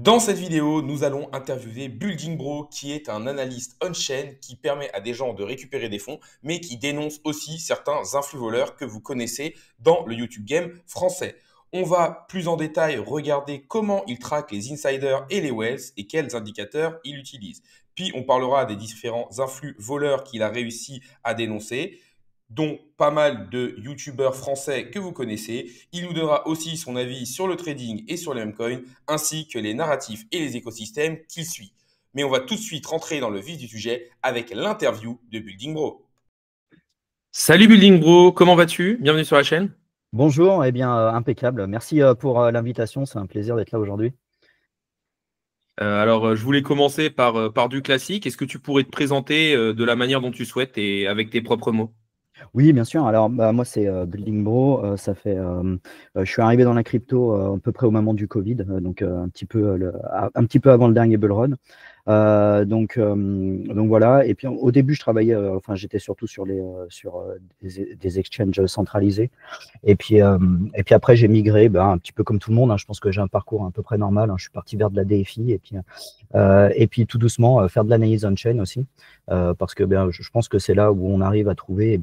Dans cette vidéo, nous allons interviewer Building Bro, qui est un analyste on-chain qui permet à des gens de récupérer des fonds, mais qui dénonce aussi certains influx voleurs que vous connaissez dans le YouTube game français. On va plus en détail regarder comment il traque les insiders et les whales et quels indicateurs il utilise. Puis on parlera des différents influx voleurs qu'il a réussi à dénoncer, dont pas mal de youtubeurs français que vous connaissez. Il nous donnera aussi son avis sur le trading et sur les memecoins, ainsi que les narratifs et les écosystèmes qu'il suit. Mais on va tout de suite rentrer dans le vif du sujet avec l'interview de Building Bro. Salut Building Bro, comment vas-tu? Bienvenue sur la chaîne. Bonjour, eh bien impeccable. Merci pour l'invitation, c'est un plaisir d'être là aujourd'hui. Je voulais commencer par du classique. Est-ce que tu pourrais te présenter de la manière dont tu souhaites et avec tes propres mots? Oui, bien sûr. Alors, moi, c'est Building Bro. Je suis arrivé dans la crypto à peu près au moment du Covid, donc un petit peu avant le dernier bull run. Donc voilà. Et puis au début, je travaillais, j'étais surtout sur des exchanges centralisés. Et puis après, j'ai migré, un petit peu comme tout le monde, hein. Je pense que j'ai un parcours à peu près normal, hein. Je suis parti vers de la DFI et puis tout doucement faire de l'analyse on-chain aussi, parce que je pense que c'est là où on arrive à trouver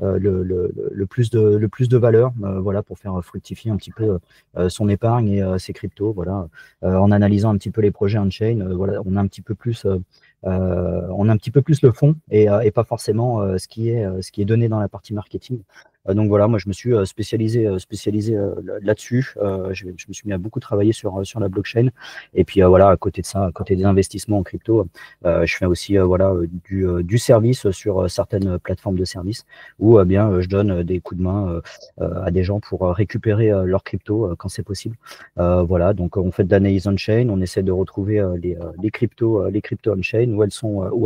le plus de valeur, voilà, pour faire fructifier un petit peu son épargne et ses cryptos, voilà, en analysant un petit peu les projets on-chain, voilà, on a un petit peu plus le fond et pas forcément ce qui est donné dans la partie marketing. Donc voilà, moi je me suis spécialisé là-dessus. Je me suis mis à beaucoup travailler sur la blockchain. Et puis voilà, à côté de ça, à côté des investissements en crypto, je fais aussi du service sur certaines plateformes de services où je donne des coups de main à des gens pour récupérer leurs cryptos quand c'est possible. Voilà, donc on fait de l'analyse on-chain, on essaie de retrouver les cryptos on-chain, où elles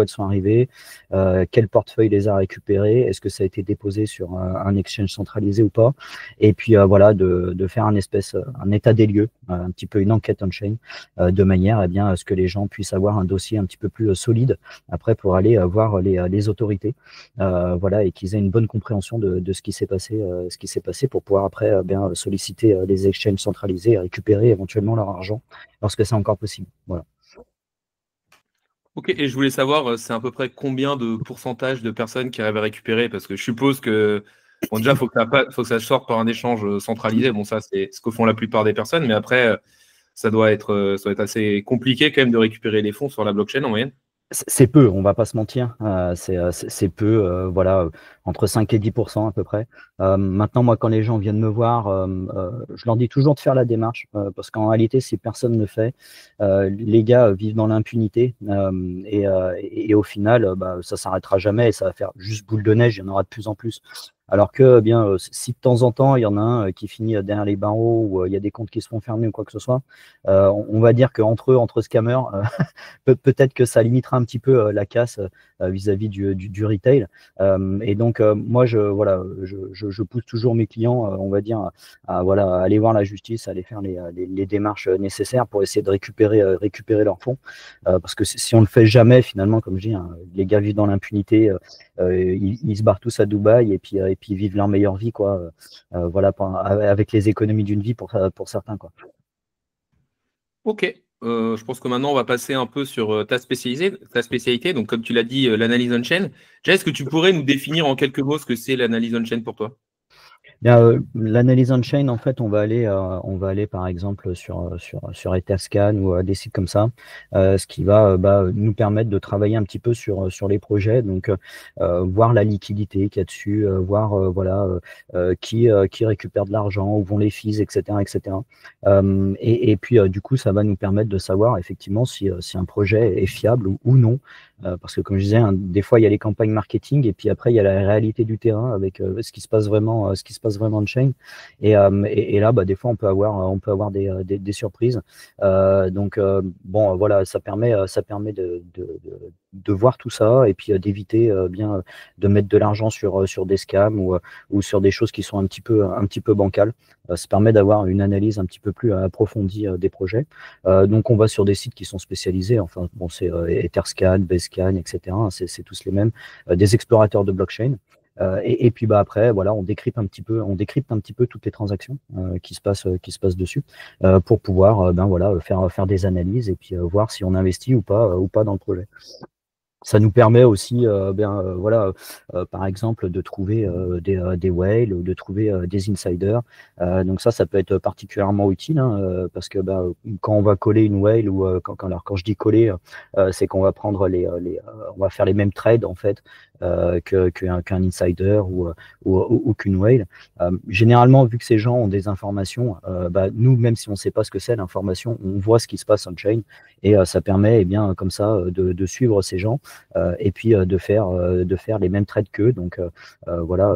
sont arrivées, quel portefeuille les a récupérés, est-ce que ça a été déposé sur un exchange centralisé ou pas, et puis voilà, de faire un état des lieux, un petit peu une enquête on-chain, de manière à ce que les gens puissent avoir un dossier un petit peu plus solide après pour aller voir les autorités, voilà, et qu'ils aient une bonne compréhension de ce qui s'est passé pour pouvoir après solliciter les exchanges centralisés et récupérer éventuellement leur argent lorsque c'est encore possible. Voilà. Ok, et je voulais savoir, c'est à peu près combien de pourcentage de personnes qui arrivent à récupérer? Parce que je suppose que, bon, déjà, faut que ça sorte par un échange centralisé. Bon, ça, c'est ce que font la plupart des personnes. Mais après, ça doit être assez compliqué quand même de récupérer les fonds sur la blockchain en moyenne. C'est peu, on va pas se mentir. C'est peu, voilà, entre 5 et 10% à peu près. Maintenant, moi, quand les gens viennent me voir, je leur dis toujours de faire la démarche, parce qu'en réalité, si personne ne le fait, les gars vivent dans l'impunité, et au final, ça s'arrêtera jamais et ça va faire juste boule de neige, il y en aura de plus en plus. Alors que, si de temps en temps, il y en a un qui finit derrière les barreaux ou il y a des comptes qui se font fermer ou quoi que ce soit, on va dire qu'entre eux, entre scammers, peut-être que ça limitera un petit peu la casse vis-à-vis du retail. Et donc, moi, je pousse toujours mes clients, on va dire, voilà, à aller voir la justice, à aller faire les démarches nécessaires pour essayer de récupérer leurs fonds. Parce que si on ne le fait jamais, finalement, comme je dis, hein, les gars vivent dans l'impunité, ils se barrent tous à Dubaï et puis ils vivent leur meilleure vie, quoi. Voilà, avec les économies d'une vie pour certains, quoi. Ok. Je pense que maintenant, on va passer un peu sur ta spécialité. Donc, comme tu l'as dit, l'analyse on-chain. Déjà, est-ce que tu pourrais nous définir en quelques mots ce que c'est l'analyse on-chain pour toi? Bien, l'analyse on-chain, en fait, on va aller par exemple sur Etherscan ou des sites comme ça, ce qui va nous permettre de travailler un petit peu sur les projets, donc voir la liquidité qu'il y a dessus, voir qui récupère de l'argent, où vont les fees, etc., etc. Et puis du coup, ça va nous permettre de savoir effectivement si un projet est fiable ou non. Parce que comme je disais, hein, des fois il y a les campagnes marketing et puis après il y a la réalité du terrain avec ce qui se passe vraiment, on chain. Et là, des fois on peut avoir des surprises. Voilà, ça permet de voir tout ça et puis d'éviter de mettre de l'argent sur des scams ou sur des choses qui sont un petit peu bancales. Ça permet d'avoir une analyse un petit peu plus approfondie des projets. Donc, on va sur des sites qui sont spécialisés. Enfin, bon, c'est Etherscan, Basecamp, etc. C'est tous les mêmes. Des explorateurs de blockchain. Et puis bah après, voilà, on décrypte un petit peu toutes les transactions qui se passent dessus pour pouvoir ben voilà faire des analyses et puis voir si on investit ou pas dans le projet. Ça nous permet aussi, voilà, par exemple, de trouver des whales ou de trouver des insiders. Donc ça peut être particulièrement utile hein, parce que bah, quand on va coller une whale ou alors quand je dis coller, c'est qu'on va prendre on va faire les mêmes trades en fait qu'un insider ou qu'une whale. Généralement, vu que ces gens ont des informations, bah, nous, même si on ne sait pas ce que c'est l'information, on voit ce qui se passe on-chain et ça permet, eh bien, comme ça, de suivre ces gens et puis de faire les mêmes trades qu'eux. Donc voilà,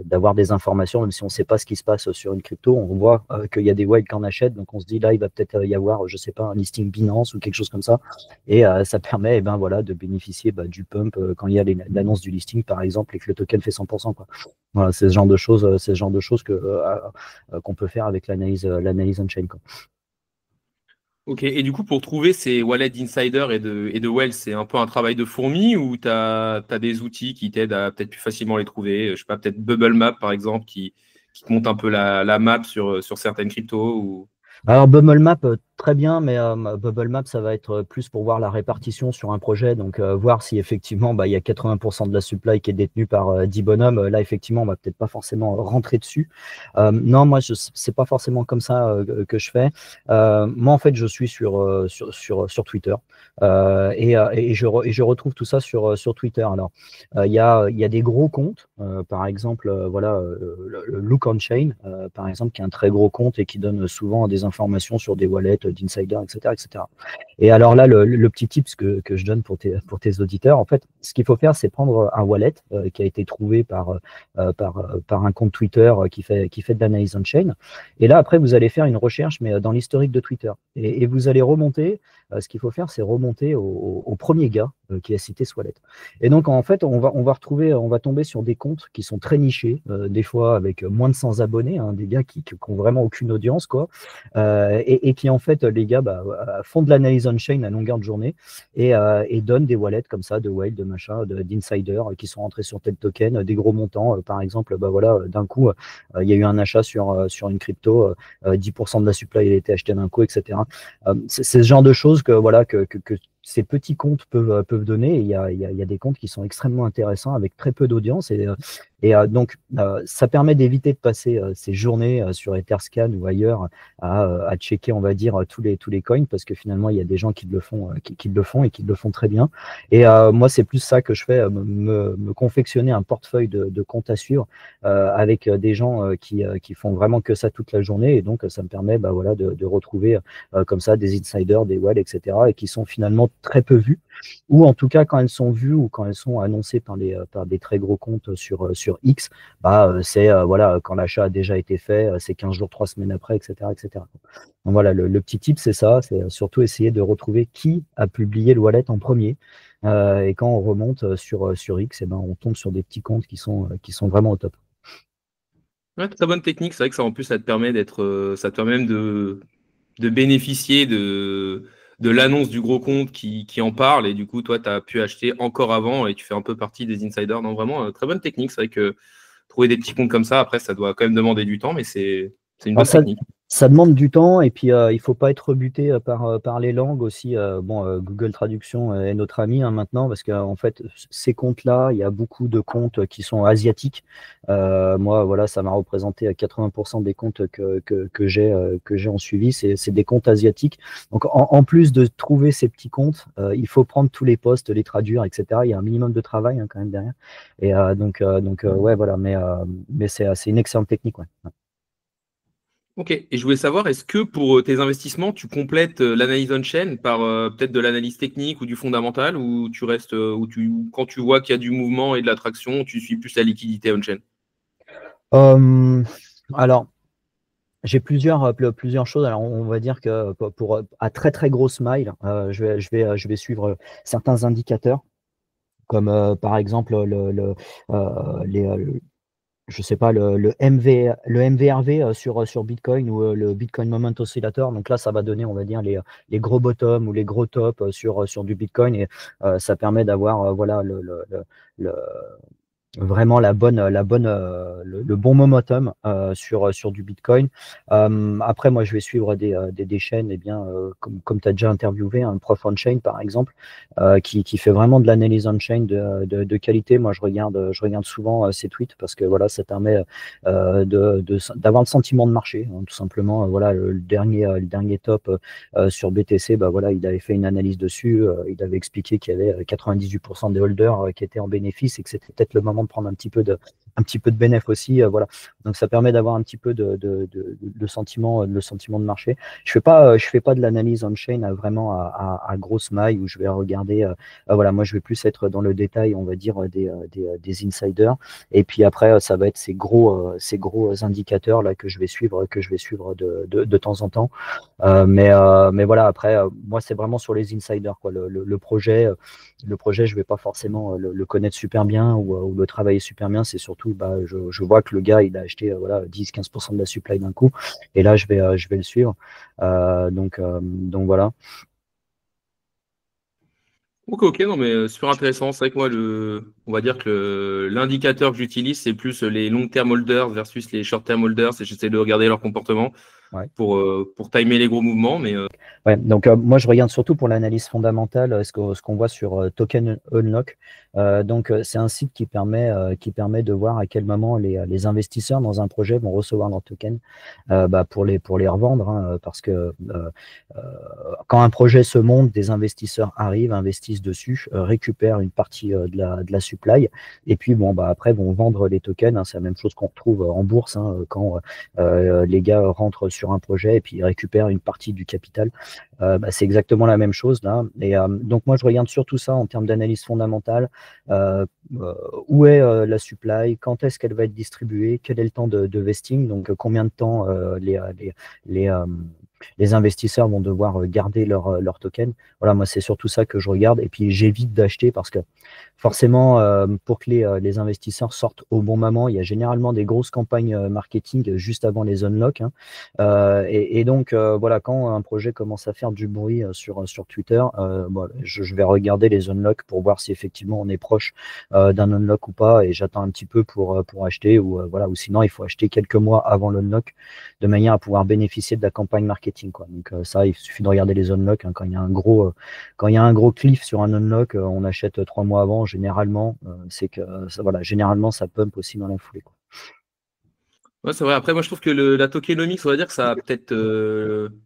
d'avoir des informations, même si on ne sait pas ce qui se passe sur une crypto, on voit qu'il y a des whales qui en achètent, donc on se dit là, il va peut-être y avoir, je sais pas, un listing Binance ou quelque chose comme ça, et ça permet eh ben, voilà, de bénéficier bah, du pump quand il y a l'annonce du listing, par exemple, et que le token fait 100%, quoi. Voilà, c'est ce genre de choses, qu'on peut faire avec l'analyse on-chain, quoi. Ok, et du coup, pour trouver ces wallets d'insider et de whales, c'est un peu un travail de fourmi ou tu as des outils qui t'aident à peut-être plus facilement les trouver? Je sais pas, peut-être Bubble Map, par exemple, qui te monte un peu la map sur certaines cryptos ou... Alors Bubble Map, très bien, mais Bubble Map, ça va être plus pour voir la répartition sur un projet, donc voir si effectivement bah, il y a 80% de la supply qui est détenue par 10 bonhommes. Là, effectivement, on va peut-être pas forcément rentrer dessus. Non, moi, c'est pas forcément comme ça que je fais. Moi, en fait, je suis sur Twitter et je retrouve tout ça sur Twitter. Alors, il y a des gros comptes, par exemple, voilà, le Look on Chain, par exemple, qui est un très gros compte et qui donne souvent des informations sur des wallets, d'insiders, etc., etc. Et alors là, le petit tips que je donne pour tes auditeurs, en fait, ce qu'il faut faire, c'est prendre un wallet qui a été trouvé par un compte Twitter qui fait de l'analyse on-chain. Et là, après, vous allez faire une recherche, mais dans l'historique de Twitter. Et vous allez remonter. Ce qu'il faut faire, c'est remonter au premier gars qui a cité ce wallet. Et donc, en fait, on va tomber sur des comptes qui sont très nichés, des fois avec moins de 100 abonnés, hein, des gars qui n'ont vraiment aucune audience, quoi. Et qui en fait les gars bah, font de l'analyse on-chain à longueur de journée et donnent des wallets comme ça de whale, de machin, d'insiders qui sont rentrés sur tel token, des gros montants. Par exemple, bah voilà, d'un coup, il y a eu un achat sur une crypto, 10% de la supply elle a été achetée d'un coup, etc. C'est ce genre de choses que voilà que ces petits comptes peuvent donner. Et il y a des comptes qui sont extrêmement intéressants avec très peu d'audience donc ça permet d'éviter de passer ces journées sur Etherscan ou ailleurs à checker, on va dire, tous les coins parce que finalement il y a des gens qui le font, qui le font et qui le font très bien. Et moi c'est plus ça que je fais, me confectionner un portefeuille de comptes à suivre avec des gens qui font vraiment que ça toute la journée. Et donc ça me permet bah, voilà, de retrouver comme ça des insiders, des whales, etc. et qui sont finalement très peu vues, ou en tout cas quand elles sont vues ou quand elles sont annoncées par des très gros comptes sur X, bah, c'est voilà, quand l'achat a déjà été fait, c'est 15 jours, 3 semaines après, etc. etc. Donc voilà, le petit tip, c'est ça, c'est surtout essayer de retrouver qui a publié le wallet en premier. Et quand on remonte sur X, et ben, on tombe sur des petits comptes qui sont vraiment au top. Ouais, très bonne technique. C'est vrai que ça, en plus, ça te permet ça te permet même de bénéficier de l'annonce du gros compte qui en parle. Et du coup, toi, tu as pu acheter encore avant et tu fais un peu partie des insiders. Donc, vraiment, très bonne technique. C'est vrai que trouver des petits comptes comme ça, après, ça doit quand même demander du temps, mais c'est une Alors bonne technique. ça demande du temps et puis il faut pas être rebuté par les langues aussi. Bon, Google Traduction est notre ami hein, maintenant parce qu'en fait, ces comptes-là, il y a beaucoup de comptes qui sont asiatiques. Moi, voilà, ça m'a représenté à 80% des comptes que j'ai en suivi, c'est des comptes asiatiques. Donc, en plus de trouver ces petits comptes, il faut prendre tous les posts, les traduire, etc. Il y a un minimum de travail hein, quand même derrière. Et ouais, voilà, mais c'est une excellente technique, ouais. Ok, et je voulais savoir, est-ce que pour tes investissements, tu complètes l'analyse on-chain par peut-être de l'analyse technique ou du fondamental, ou tu restes, quand tu vois qu'il y a du mouvement et de l'attraction, tu suis plus la liquidité on-chain? Alors, j'ai plusieurs choses. Alors, on va dire que à très très grosse mile, je vais suivre certains indicateurs, comme par exemple je sais pas, le MVRV sur Bitcoin ou le Bitcoin Moment Oscillator. Donc là, ça va donner, on va dire, les gros bottoms ou les gros tops sur du Bitcoin et ça permet d'avoir voilà, le vraiment le bon momentum sur du Bitcoin. Après, moi, je vais suivre des chaînes, eh bien, comme tu as déjà interviewé, un prof on-chain, par exemple, qui fait vraiment de l'analyse on-chain de qualité. Moi, je regarde souvent ses tweets parce que voilà, ça permet d'avoir le sentiment de marché, hein, tout simplement. Voilà, le dernier top sur BTC, bah, voilà, il avait fait une analyse dessus. Il avait expliqué qu'il y avait 98% des holders qui étaient en bénéfice et que c'était peut-être le moment de prendre un petit peu de bénéfice aussi. Voilà. Donc ça permet d'avoir un petit peu de sentiment, le sentiment de marché. Je fais pas de l'analyse on-chain vraiment à grosse maille où je vais regarder. Voilà, moi je vais plus être dans le détail, on va dire, des insiders. Et puis après, ça va être ces gros indicateurs là que je vais suivre de temps en temps. Mais voilà, après, moi, c'est vraiment sur les insiders, quoi. Le projet, je vais pas forcément le connaître super bien ou le travailler super bien. C'est surtout, bah, je vois que le gars, il a acheté voilà, 10-15% de la supply d'un coup. Et là, je vais le suivre. Donc voilà. Ok, non, mais super intéressant. C'est vrai que moi, on va dire que l'indicateur que j'utilise, c'est plus les long-term holders versus les short-term holders. Et j'essaie de regarder leur comportement Ouais. pour timer les gros mouvements. Mais Ouais, donc moi je regarde surtout pour l'analyse fondamentale ce qu'on voit sur Token Unlock. Donc c'est un site qui permet de voir à quel moment les investisseurs dans un projet vont recevoir leurs tokens bah, pour les revendre, hein, parce que euh, quand un projet se monte, des investisseurs arrivent, investissent dessus, récupèrent une partie de la supply et puis bon bah après vont vendre les tokens, hein. C'est la même chose qu'on retrouve en bourse, hein, quand les gars rentrent sur un projet et puis ils récupèrent une partie du capital. Bah, c'est exactement la même chose là. Et donc moi je regarde surtout ça en termes d'analyse fondamentale. Euh, Où est la supply, quand est-ce qu'elle va être distribuée, quel est le temps de vesting, donc combien de temps les, euh, les investisseurs vont devoir garder leur token. Voilà, moi c'est surtout ça que je regarde. Et puis j'évite d'acheter parce que forcément, pour que les investisseurs sortent au bon moment, il y a généralement des grosses campagnes marketing juste avant les unlocks, hein. Et donc, voilà, quand un projet commence à faire du bruit sur Twitter, bon, je vais regarder les unlocks pour voir si effectivement on est proche d'un unlock ou pas, et j'attends un petit peu pour acheter, ou voilà, ou sinon il faut acheter quelques mois avant l'unlock de manière à pouvoir bénéficier de la campagne marketing, quoi. Donc ça, il suffit de regarder les unlocks, hein, quand il y a un gros cliff sur un unlock, on achète 3 mois avant. Généralement, c'est que voilà, généralement ça pump aussi dans la foulée, quoi. ouais, c'est vrai. Après, moi, je trouve que la tokenomics, on va dire que ça a peut-être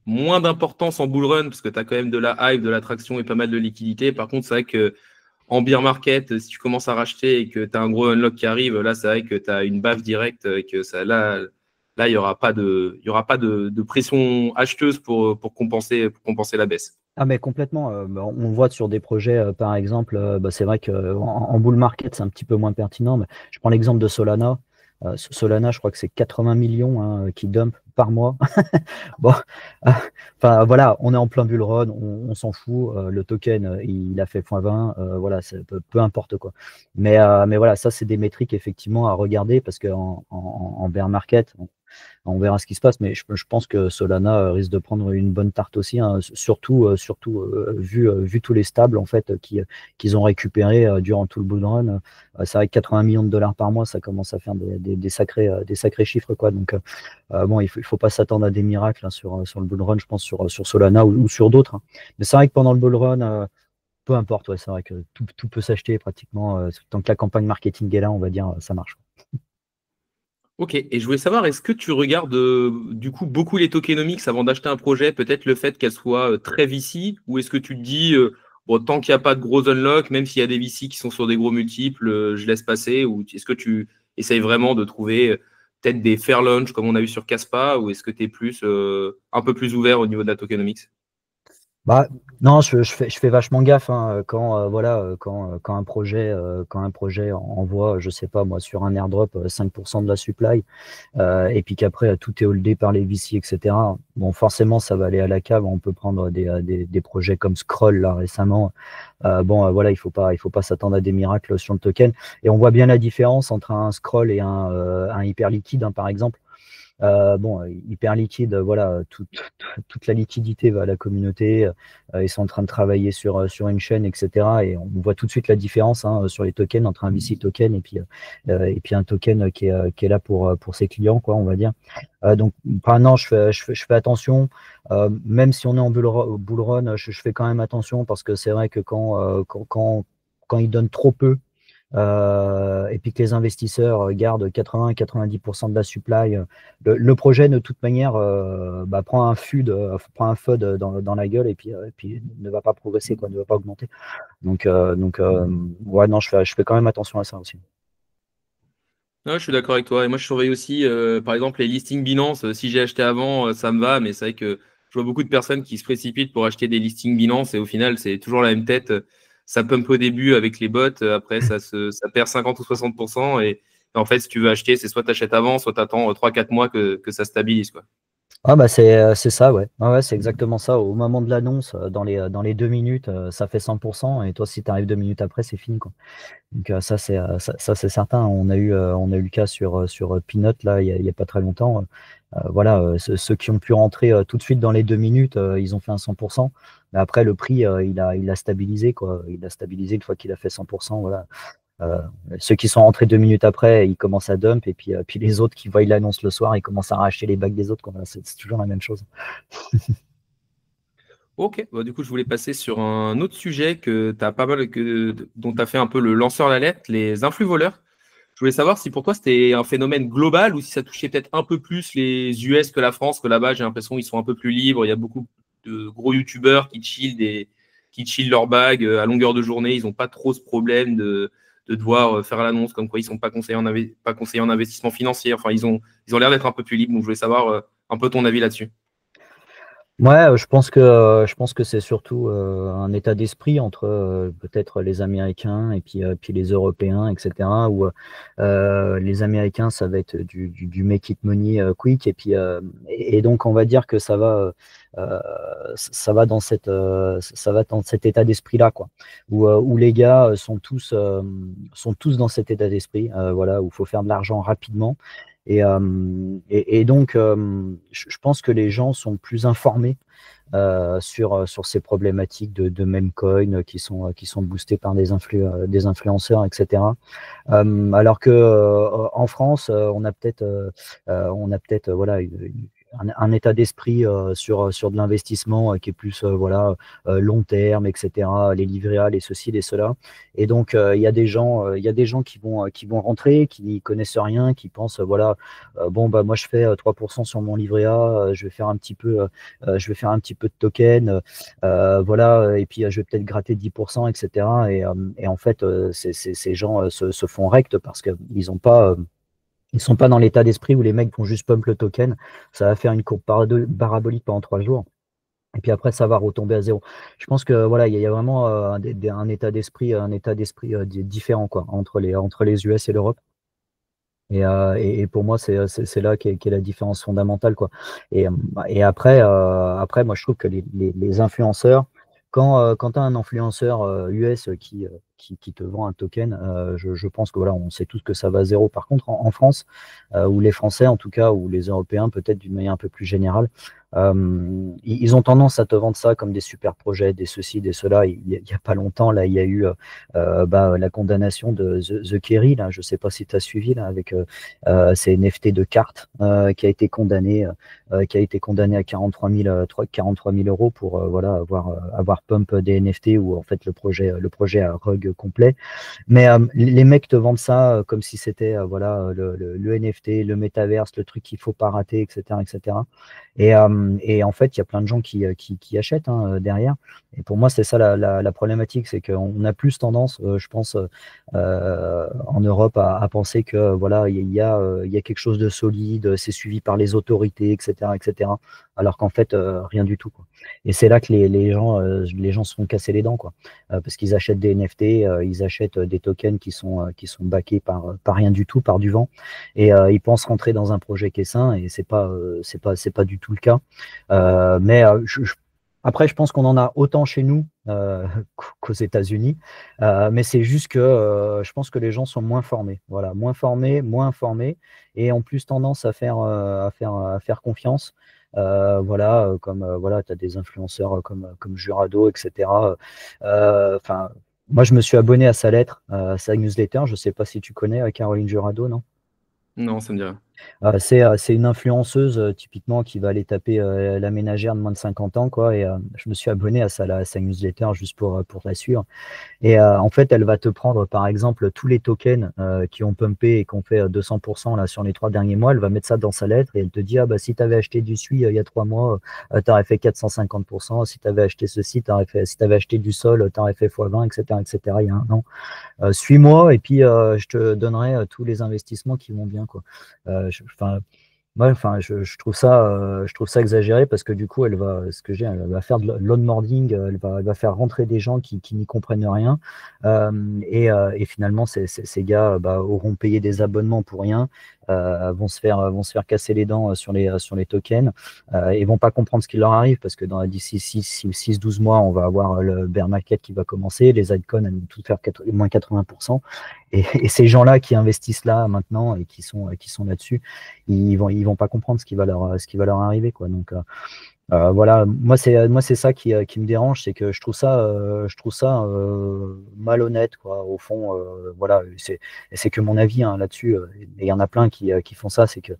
moins d'importance en bull run parce que tu as quand même de la hype, de l'attraction et pas mal de liquidité. Par contre, c'est vrai que en bear market, si tu commences à racheter et que tu as un gros unlock qui arrive, là, c'est vrai que tu as une baffe directe et que là, il n'y aura pas de pression acheteuse pour compenser la baisse. Ah mais complètement, bah, on voit sur des projets, par exemple, bah, c'est vrai qu'en bull market, c'est un petit peu moins pertinent, mais je prends l'exemple de Solana. Solana, je crois que c'est 80 millions, hein, qui dump par mois. Bon, enfin voilà, on est en plein bull run, on s'en fout. Le token, il a fait x20, voilà, peu importe quoi. Mais voilà, ça c'est des métriques effectivement à regarder parce qu'en bear market, on verra ce qui se passe, mais je pense que Solana risque de prendre une bonne tarte aussi, hein, surtout vu tous les stables en fait qu'ils ont récupérés durant tout le bull run. C'est vrai que 80 millions de dollars par mois, ça commence à faire des sacrés chiffres, quoi. Donc bon, il faut pas s'attendre à des miracles, hein, sur le bull run, je pense sur Solana ou sur d'autres, hein. Mais c'est vrai que pendant le bull run, peu importe, ouais, c'est vrai que tout peut s'acheter pratiquement, tant que la campagne marketing est là, on va dire, ça marche. Ok, et je voulais savoir, est-ce que tu regardes du coup beaucoup les tokenomics avant d'acheter un projet, peut-être le fait qu'elle soit très VC, ou est-ce que tu te dis, bon, tant qu'il n'y a pas de gros unlock, même s'il y a des VC qui sont sur des gros multiples, je laisse passer, ou est-ce que tu essayes vraiment de trouver peut-être des fair launch comme on a eu sur Caspa, ou est-ce que tu es un peu plus ouvert au niveau de la tokenomics? Bah, non, je fais vachement gaffe, hein, voilà, quand un projet envoie, je sais pas moi, sur un airdrop 5% de la supply, et puis qu'après tout est holdé par les VC, etc. Bon, forcément, ça va aller à la cave. On peut prendre des projets comme Scroll là récemment. Bon, voilà, il faut pas s'attendre à des miracles sur le token. Et on voit bien la différence entre un Scroll et un hyper liquide, hein, par exemple. Bon, hyper liquide, voilà, toute la liquidité va à la communauté. Ils sont en train de travailler sur une chaîne, etc. Et on voit tout de suite la différence hein, sur les tokens entre un VC token et puis un token qui est là pour ses clients, quoi, on va dire. Donc, non, je fais attention. Même si on est en bull run, je fais quand même attention parce que c'est vrai que quand ils donnent trop peu, et puis que les investisseurs gardent 80-90% de la supply, le projet de toute manière prend un FUD dans la gueule et puis ne va pas progresser, quoi, ne va pas augmenter. Donc ouais, non, je fais quand même attention à ça aussi. Ouais, je suis d'accord avec toi. Et moi, je surveille aussi, par exemple, les listings Binance. Si j'ai acheté avant, ça me va. Mais c'est vrai que je vois beaucoup de personnes qui se précipitent pour acheter des listings Binance. Et au final, c'est toujours la même tête. Ça pump au début avec les bots. Après, ça perd 50 ou 60%. Et en fait, si tu veux acheter, c'est soit tu achètes avant, soit tu attends 3-4 mois que ça stabilise, quoi. Ah bah c'est ça, ouais. Ouais, c'est exactement ça. Au moment de l'annonce, dans les 2 minutes, ça fait 100%. Et toi, si tu arrives 2 minutes après, c'est fini, quoi. Donc ça c'est certain. On a eu le cas sur Peanut là il y a pas très longtemps. Voilà, ceux qui ont pu rentrer tout de suite dans les 2 minutes, ils ont fait un 100%. Mais après le prix il a stabilisé quoi. Il a stabilisé une fois qu'il a fait 100%. Voilà. Euh, Ceux qui sont rentrés 2 minutes après, ils commencent à dump et puis les autres qui voient l'annonce le soir, ils commencent à racheter les bacs des autres, quoi. Voilà, c'est toujours la même chose. Ok, bah, du coup, je voulais passer sur un autre sujet que tu as pas mal, dont tu as fait un peu le lanceur d'alerte, les influx voleurs. Je voulais savoir si pour toi c'était un phénomène global ou si ça touchait peut-être un peu plus les US que la France, que là-bas, j'ai l'impression qu'ils sont un peu plus libres. Il y a beaucoup de gros youtubeurs qui chillent leur bague à longueur de journée. Ils n'ont pas trop ce problème de devoir faire l'annonce, comme quoi ils ne sont pas conseillers en investissement financier. Enfin, ils ont l'air d'être un peu plus libres. Donc, je voulais savoir un peu ton avis là-dessus. Ouais, je pense que c'est surtout un état d'esprit entre peut-être les Américains et puis les Européens, etc. Où les Américains, ça va être du make it money quick, et donc on va dire que euh, ça va dans cet état d'esprit-là, quoi. Où les gars sont tous dans cet état d'esprit, voilà, où il faut faire de l'argent rapidement. Et donc, je pense que les gens sont plus informés sur ces problématiques de meme coin qui sont boostés par des influenceurs, etc. Alors que en France, on a peut-être voilà un état d'esprit sur de l'investissement qui est plus voilà long terme, etc. Les livrets A, les ceci, les cela. Et donc il y a des gens qui vont rentrer, qui n'y connaissent rien, qui pensent voilà bon bah moi je fais 3% sur mon livret A, je vais faire un petit peu de token, voilà, et puis je vais peut-être gratter 10%, etc. Et en fait, ces gens se font rect parce qu'ils ont pas. Ils sont pas dans l'état d'esprit où les mecs vont juste pump le token. Ça va faire une courbe parabolique pendant 3 jours. Et puis après, ça va retomber à zéro. Je pense que voilà, il y a vraiment un état d'esprit différent quoi, entre les US et l'Europe. Et pour moi, c'est là qu'est la différence fondamentale, quoi. Et après, moi, je trouve que les influenceurs, quand tu as un influenceur US qui te vend un token, je pense que voilà, on sait tous que ça va à zéro. Par contre, en France, ou les Français en tout cas, ou les Européens, peut-être d'une manière un peu plus générale, ils ont tendance à te vendre ça comme des super projets, des ceci, des cela. Il y a pas longtemps, là, il y a eu la condamnation de The Kerry, là, je ne sais pas si tu as suivi, là, avec ces NFT de cartes qui a été condamné à 43 000 euros pour voilà, avoir pump des NFT où en fait le projet a rug complet. Mais les mecs te vendent ça comme si c'était voilà, le NFT, le métaverse, le truc qu'il ne faut pas rater, etc. etc. Et en fait, il y a plein de gens qui achètent hein, derrière. Et pour moi, c'est ça la problématique, c'est qu'on a plus tendance, je pense, en Europe à penser que voilà, il y a quelque chose de solide, c'est suivi par les autorités, etc., etc. Alors qu'en fait, rien du tout, quoi. Et c'est là que les gens se font casser les dents, quoi. Parce qu'ils achètent des NFT, ils achètent des tokens qui sont backés par rien du tout, par du vent. Et ils pensent rentrer dans un projet qui est sain, et c'est pas du tout le cas. Mais Après, je pense qu'on en a autant chez nous qu'aux États-Unis, mais c'est juste que je pense que les gens sont moins formés. Voilà, moins formés, moins informés, et en plus tendance à faire confiance. Voilà, comme voilà, tu as des influenceurs comme Jurado, etc. Enfin, moi, je me suis abonné à sa lettre, à sa newsletter. Je ne sais pas si tu connais Caroline Jurado, non? Non, ça me dit rien. C'est une influenceuse typiquement qui va aller taper la ménagère de moins de 50 ans, quoi. Et je me suis abonné à sa newsletter juste pour la suivre. Et en fait, elle va te prendre, par exemple, tous les tokens qui ont pumpé et qui ont fait 200% là, sur les 3 derniers mois. Elle va mettre ça dans sa lettre et elle te dit, ah, bah, si tu avais acheté du SUI il y a 3 mois, tu aurais fait 450%. Si tu avais acheté ceci, si tu avais acheté du sol, tu aurais fait x20, etc., etc., il y a un an. Suis-moi et puis je te donnerai tous les investissements qui vont bien, quoi. Enfin, ouais, enfin, je trouve ça exagéré parce que du coup, elle va faire de l'onboarding, elle va faire rentrer des gens qui n'y comprennent rien. Et finalement, ces gars bah, auront payé des abonnements pour rien, vont se faire casser les dents sur les tokens, et vont pas comprendre ce qui leur arrive parce que d'ici 6-12 mois, on va avoir le bear market qui va commencer, les altcoins elles vont tout faire moins 80%. Et ces gens-là qui investissent là maintenant et qui sont là-dessus, ils vont pas comprendre ce qui va leur arriver, quoi. Donc voilà, moi c'est ça qui me dérange, c'est que je trouve ça malhonnête, quoi. Au fond, voilà, c'est que mon avis hein, là-dessus. Et il y en a plein qui font ça, c'est que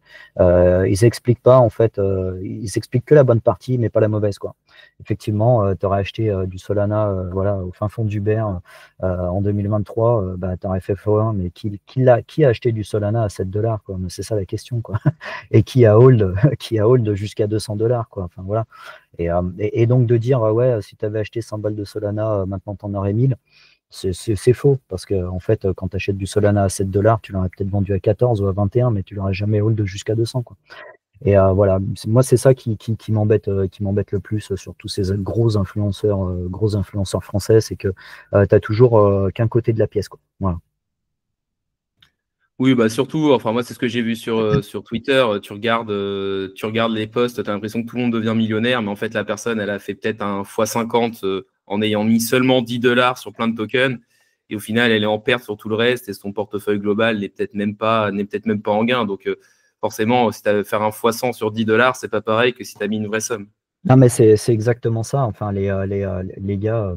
ils expliquent pas en fait, ils expliquent que la bonne partie, mais pas la mauvaise, quoi. Effectivement, tu aurais acheté du Solana, voilà, au fin fond du bear en 2023, bah tu aurais fait x1, mais qui a acheté du Solana à 7 $, quoi. C'est ça la question, quoi. Et qui a hold jusqu'à 200 $, quoi. Enfin voilà. Et donc de dire ouais, si tu avais acheté 100 balles de Solana, maintenant tu en aurais 1000, c'est faux. Parce que en fait, quand tu achètes du Solana à 7 $, tu l'aurais peut-être vendu à 14 ou à 21, mais tu l'aurais jamais hold jusqu'à 200, quoi. Et voilà, moi c'est ça qui m'embête le plus sur tous ces gros influenceurs français, c'est que tu as toujours qu'un côté de la pièce, quoi. Voilà. Oui, bah surtout, enfin moi c'est ce que j'ai vu sur Twitter, tu regardes les posts, tu as l'impression que tout le monde devient millionnaire, mais en fait la personne elle a fait peut-être un x50 en ayant mis seulement 10 $ sur plein de tokens, et au final elle est en perte sur tout le reste, et son portefeuille global n'est peut-être même pas en gain. Donc forcément, si tu as faire un x100 sur 10 $, c'est pas pareil que si tu as mis une vraie somme. Non mais c'est exactement ça. Enfin les gars.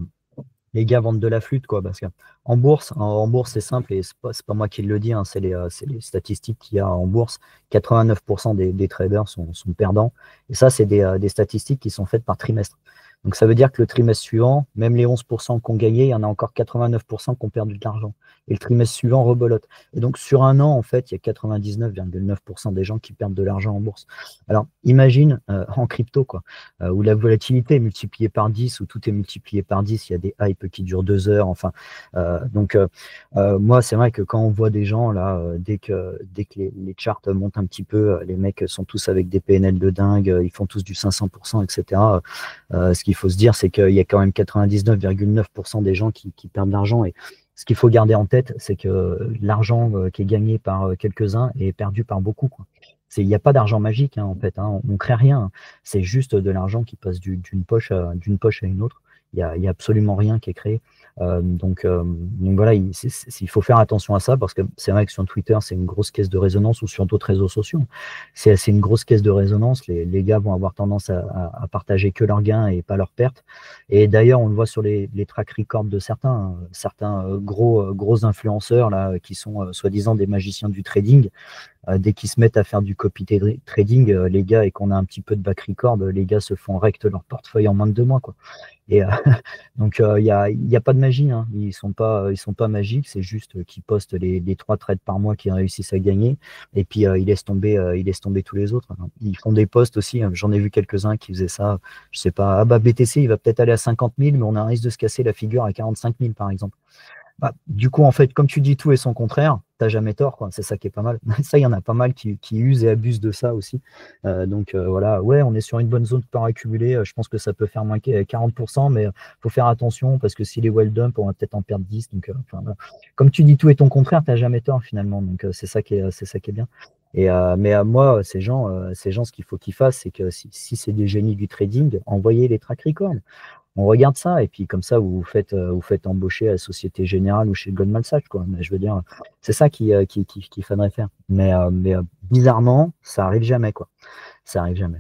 Les gars vendent de la flûte, quoi, parce qu'en bourse, en bourse, c'est simple, et c'est pas moi qui le dis, hein, c'est les statistiques qu'il y a en bourse. 89% des traders sont perdants. Et ça, c'est des statistiques qui sont faites par trimestre. Donc, ça veut dire que le trimestre suivant, même les 11% qu'on gagnait, il y en a encore 89% qui ont perdu de l'argent. Et le trimestre suivant rebolote. Et donc, sur un an, en fait, il y a 99,9% des gens qui perdent de l'argent en bourse. Alors, imagine en crypto, quoi, où la volatilité est multipliée par 10, où tout est multiplié par 10, il y a des hypes qui durent 2 heures. Enfin, donc, moi, c'est vrai que quand on voit des gens, là, dès que les charts montent un petit peu, les mecs sont tous avec des PNL de dingue, ils font tous du 500%, etc. Ce qu'il faut se dire, c'est qu'il y a quand même 99,9% des gens qui perdent de l'argent. Et ce qu'il faut garder en tête, c'est que l'argent qui est gagné par quelques-uns est perdu par beaucoup, quoi. Il n'y a pas d'argent magique, hein, en fait, hein. On ne crée rien, hein. C'est juste de l'argent qui passe d'une poche à une autre. Il n'y a absolument rien qui est créé. Donc voilà, il faut faire attention à ça, parce que c'est vrai que sur Twitter, c'est une grosse caisse de résonance, ou sur d'autres réseaux sociaux. C'est une grosse caisse de résonance. Les gars vont avoir tendance à partager que leurs gains et pas leurs pertes. Et d'ailleurs, on le voit sur les track records de certains gros influenceurs là, qui sont soi-disant des magiciens du trading. Dès qu'ils se mettent à faire du copy trading, les gars, et qu'on a un petit peu de back record, les gars se font rect leur portefeuille en moins de 2 mois, quoi. Et donc il y a pas de magie, hein. Ils sont pas magiques, c'est juste qu'ils postent les 3 trades par mois qu'ils réussissent à gagner, et puis ils laissent tomber tous les autres, hein. Ils font des posts aussi, hein. J'en ai vu quelques-uns qui faisaient ça. Je sais pas, ah bah BTC il va peut-être aller à 50 000, mais on a un risque de se casser la figure à 45 000 par exemple. Bah, du coup, en fait, comme tu dis tout et son contraire, t'as jamais tort, quoi. C'est ça qui est pas mal. Ça, il y en a pas mal qui usent et abusent de ça aussi. Donc voilà, ouais, on est sur une bonne zone pour accumuler. Je pense que ça peut faire moins 40%, mais faut faire attention, parce que s'il est well dump, on va peut-être en perdre 10. Donc, enfin, voilà. Comme tu dis tout et ton contraire, t'as jamais tort finalement. Donc c'est ça qui est bien. Mais moi, ces gens, ce qu'il faut qu'ils fassent, c'est que si c'est des génies du trading, envoyez les track records. On regarde ça, et puis comme ça, vous faites embaucher à la Société Générale ou chez Goldman Sachs, quoi. Mais je veux dire, c'est ça qu'il faudrait faire. Mais bizarrement, ça arrive jamais, quoi. Ça arrive jamais.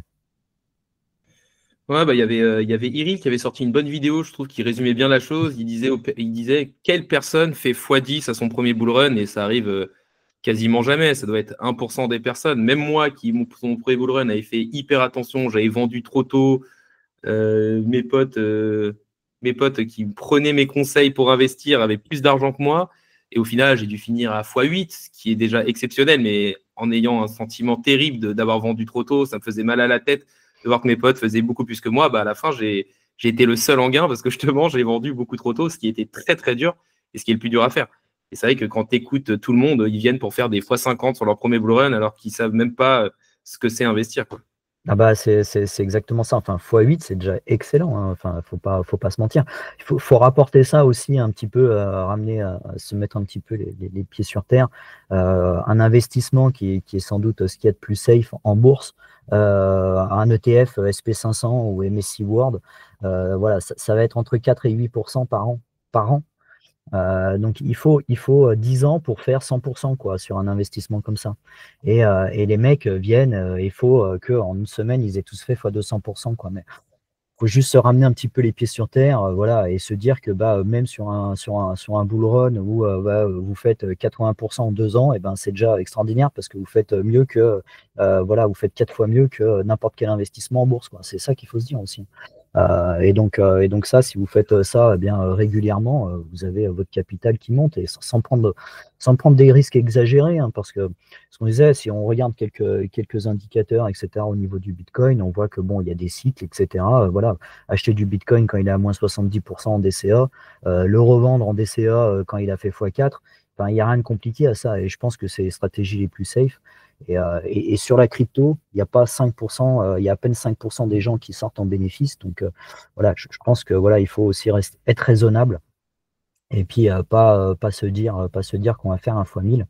Ouais, bah, il y avait Iril qui avait sorti une bonne vidéo, je trouve, qui résumait bien la chose. Il disait quelle personne fait x10 à son premier bull run, et ça arrive quasiment jamais. Ça doit être 1% des personnes. Même moi, mon premier bull run avait fait hyper attention, j'avais vendu trop tôt. Mes potes qui prenaient mes conseils pour investir avaient plus d'argent que moi. Et au final, j'ai dû finir à x8, ce qui est déjà exceptionnel, mais en ayant un sentiment terrible d'avoir vendu trop tôt, ça me faisait mal à la tête de voir que mes potes faisaient beaucoup plus que moi. Bah, à la fin, j'ai été le seul en gain parce que justement, j'ai vendu beaucoup trop tôt, ce qui était très, très dur et ce qui est le plus dur à faire. Et c'est vrai que quand tu écoutes tout le monde, ils viennent pour faire des x50 sur leur premier bull run alors qu'ils ne savent même pas ce que c'est investir, quoi. Ah bah c'est exactement ça. Enfin, x8, c'est déjà excellent, hein. Enfin, faut pas se mentir. Faut rapporter ça aussi un petit peu, ramener, se mettre un petit peu les pieds sur terre. Un investissement qui est sans doute ce qu'il y a de plus safe en bourse, un ETF SP500 ou MSCI World, voilà, ça va être entre 4 et 8% par an. Donc il faut 10 ans pour faire 100% quoi, sur un investissement comme ça. Et les mecs viennent, il faut qu'en une semaine, ils aient tous fait fois 200%, quoi. Mais faut juste se ramener un petit peu les pieds sur terre, voilà, et se dire que bah, même sur un bull run où vous faites 80% en 2 ans, et ben, c'est déjà extraordinaire parce que vous faites mieux que, voilà, vous faites 4 fois mieux que n'importe quel investissement en bourse, quoi. C'est ça qu'il faut se dire aussi. Et donc ça, si vous faites ça eh bien, régulièrement, vous avez votre capital qui monte et sans prendre des risques exagérés, hein, parce que ce qu'on disait, si on regarde quelques indicateurs, etc., au niveau du Bitcoin, on voit que bon, il y a des cycles, etc. Voilà, acheter du Bitcoin quand il est à moins 70% en DCA, le revendre en DCA quand il a fait x4, enfin, il n'y a rien de compliqué à ça. Et je pense que c'est les stratégies les plus safe. Et sur la crypto, il n'y a pas 5%, il y a à peine 5% des gens qui sortent en bénéfice. Donc voilà, je pense que voilà, il faut aussi être raisonnable. Et puis pas se dire qu'on va faire un fois 1000.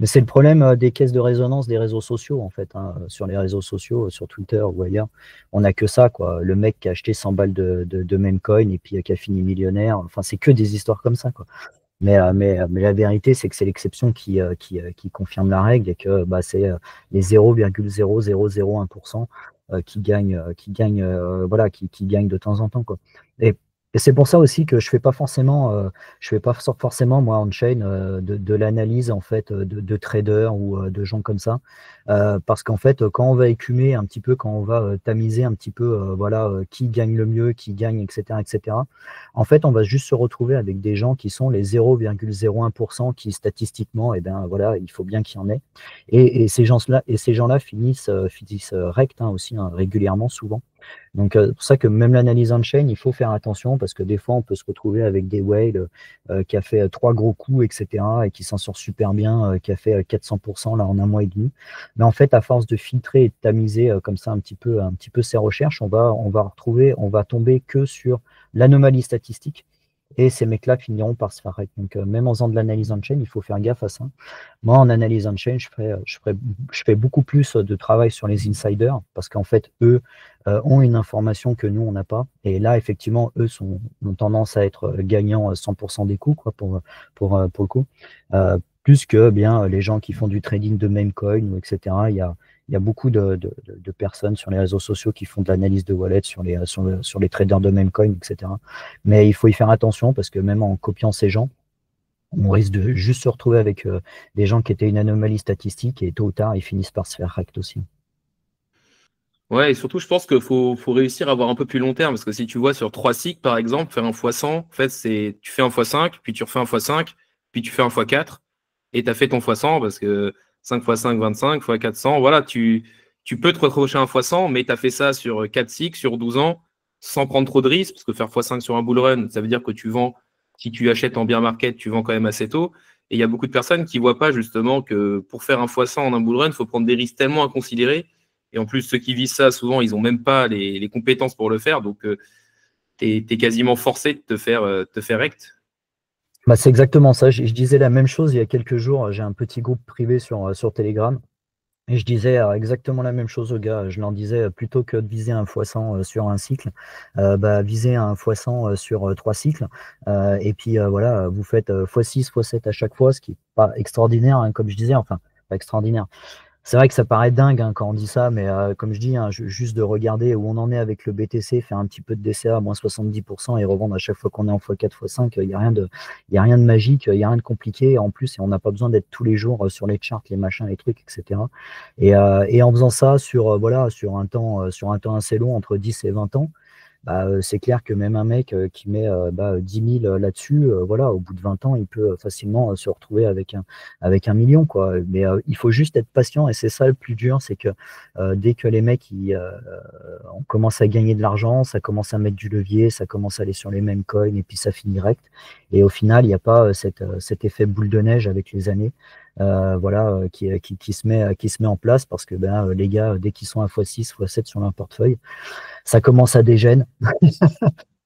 Mais c'est le problème des caisses de résonance des réseaux sociaux, en fait, hein. Sur les réseaux sociaux, sur Twitter ou ailleurs, on n'a que ça, quoi. Le mec qui a acheté 100 balles de meme coin et puis qui a fini millionnaire. Enfin, c'est que des histoires comme ça, quoi. Mais la vérité, c'est que c'est l'exception qui confirme la règle et que bah, c'est les 0,0001% voilà, qui gagnent de temps en temps, quoi. Et c'est pour ça aussi que je fais pas forcément moi on-chain de l'analyse en fait de traders ou de gens comme ça, parce qu'en fait quand on va écumer un petit peu, quand on va tamiser un petit peu, voilà, qui gagne le mieux, qui gagne, etc., etc. En fait, on va juste se retrouver avec des gens qui sont les 0,01% qui statistiquement, eh ben voilà, il faut bien qu'il y en ait. Et ces gens-là finissent rect, hein, aussi, hein, régulièrement, souvent. Donc, c'est pour ça que même l'analyse on-chain, il faut faire attention parce que des fois, on peut se retrouver avec des whales qui a fait 3 gros coups, etc., et qui s'en sort super bien, qui a fait 400% là en un mois et demi. Mais en fait, à force de filtrer et de tamiser comme ça un petit peu ses recherches, on va tomber que sur l'anomalie statistique. Et ces mecs-là finiront par se faire hack. Donc, même en faisant de l'analyse on-chain, il faut faire gaffe à ça. Moi, en analyse on-chain, je fais beaucoup plus de travail sur les insiders parce qu'en fait, eux ont une information que nous, on n'a pas. Et là, effectivement, eux ont tendance à être gagnants 100% des coups, quoi, pour le coup. Plus que bien les gens qui font du trading de meme coin, etc. Il y a beaucoup de personnes sur les réseaux sociaux qui font de l'analyse de wallet sur les traders de meme coin, etc. Mais il faut y faire attention parce que même en copiant ces gens, on risque de juste se retrouver avec des gens qui étaient une anomalie statistique et tôt ou tard, ils finissent par se faire hack aussi. Ouais, et surtout, je pense qu'il faut réussir à avoir un peu plus long terme parce que si tu vois sur 3 cycles, par exemple, faire un x100, en fait, tu fais un x5, puis tu refais un x5, puis tu fais un x4 et tu as fait ton x100 parce que 5 x 5, 25, x 400, voilà, tu peux te reprocher un x100, mais tu as fait ça sur 4 cycles, sur 12 ans, sans prendre trop de risques parce que faire x5 sur un bull run, ça veut dire que tu vends, si tu achètes en bear market, tu vends quand même assez tôt. Et il y a beaucoup de personnes qui ne voient pas justement que pour faire un x100 en un bull run, il faut prendre des risques tellement inconsidérés. Et en plus, ceux qui visent ça, souvent, ils n'ont même pas les compétences pour le faire. Donc, tu es quasiment forcé de te faire rect. Bah, c'est exactement ça. Je disais la même chose il y a quelques jours. J'ai un petit groupe privé sur Telegram Et je disais exactement la même chose aux gars. Je leur disais, plutôt que de viser un x100 sur un cycle, visez un x100 sur 3 cycles. Et puis voilà, vous faites x6, x7 à chaque fois, ce qui n'est pas extraordinaire, hein, comme je disais, enfin, pas extraordinaire. C'est vrai que ça paraît dingue hein, quand on dit ça, mais comme je dis, hein, juste de regarder où on en est avec le BTC, faire un petit peu de DCA à moins 70% et revendre à chaque fois qu'on est en x4, x5, il n'y a rien de magique, il n'y a rien de compliqué. En plus, on n'a pas besoin d'être tous les jours sur les charts, les machins, les trucs, etc. Et en faisant ça voilà, sur un temps assez long, entre 10 et 20 ans, c'est clair que même un mec qui met 10 000 là-dessus, voilà, au bout de 20 ans, il peut facilement se retrouver avec un million, quoi. Mais il faut juste être patient et c'est ça le plus dur, c'est que dès que les mecs on commence à gagner de l'argent, ça commence à mettre du levier, ça commence à aller sur les mêmes coins et puis ça finit direct. Et au final, il n'y a pas cet effet boule de neige avec les années. Voilà, qui se met en place parce que les gars, dès qu'ils sont à x6, x7 sur leur portefeuille, ça commence à dégêner.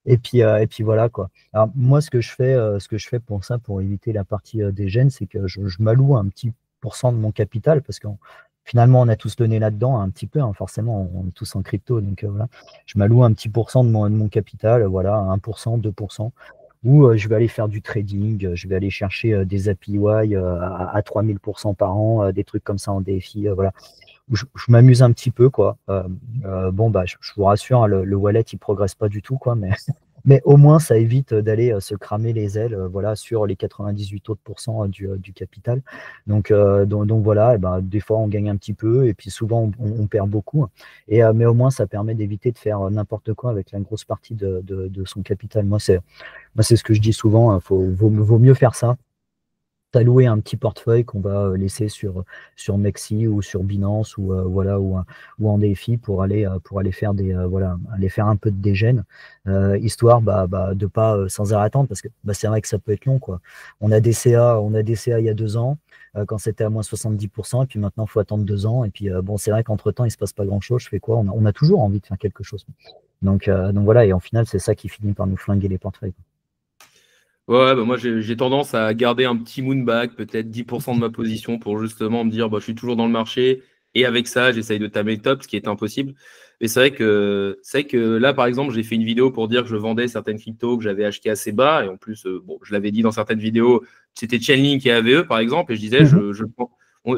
Et puis voilà quoi. Alors moi, ce que je fais pour ça, pour éviter la partie dégêne, c'est que je m'alloue un petit pourcent de mon capital parce que finalement, on a tous donné là-dedans un petit peu, hein, forcément, on est tous en crypto, donc voilà. Je m'alloue un petit pourcent de mon capital, voilà, 1%, 2%, où je vais aller faire du trading, je vais aller chercher des APY à 3000% par an, des trucs comme ça en DFI, voilà. Je m'amuse un petit peu, quoi. Bon, je vous rassure, hein, le wallet, il progresse pas du tout, quoi, mais au moins, ça évite d'aller se cramer les ailes, voilà, sur les 98 autres pourcents du capital. Donc voilà, des fois, on gagne un petit peu, et puis souvent, on perd beaucoup. Mais au moins, ça permet d'éviter de faire n'importe quoi avec la grosse partie de son capital. Moi, c'est ce que je dis souvent, hein, vaut mieux faire ça. Allouer un petit portefeuille qu'on va laisser sur Mexi ou sur Binance ou voilà ou en DeFi pour aller faire aller faire un peu de dégène, histoire de pas sans arrêt attendre parce que c'est vrai que ça peut être long quoi. On a DCA il y a 2 ans quand c'était à moins 70% et puis maintenant il faut attendre 2 ans et puis bon c'est vrai qu'entre-temps il se passe pas grand-chose. Je fais quoi? On a toujours envie de faire quelque chose. Donc voilà, et en final c'est ça qui finit par nous flinguer les portefeuilles. Ouais, moi j'ai tendance à garder un petit moonback, peut-être 10% de ma position pour justement me dire je suis toujours dans le marché et avec ça j'essaye de tamer le top, ce qui est impossible. Mais c'est vrai que là par exemple j'ai fait une vidéo pour dire que je vendais certaines cryptos que j'avais achetées assez bas et en plus je l'avais dit dans certaines vidéos, c'était Chainlink et AVE par exemple et je disais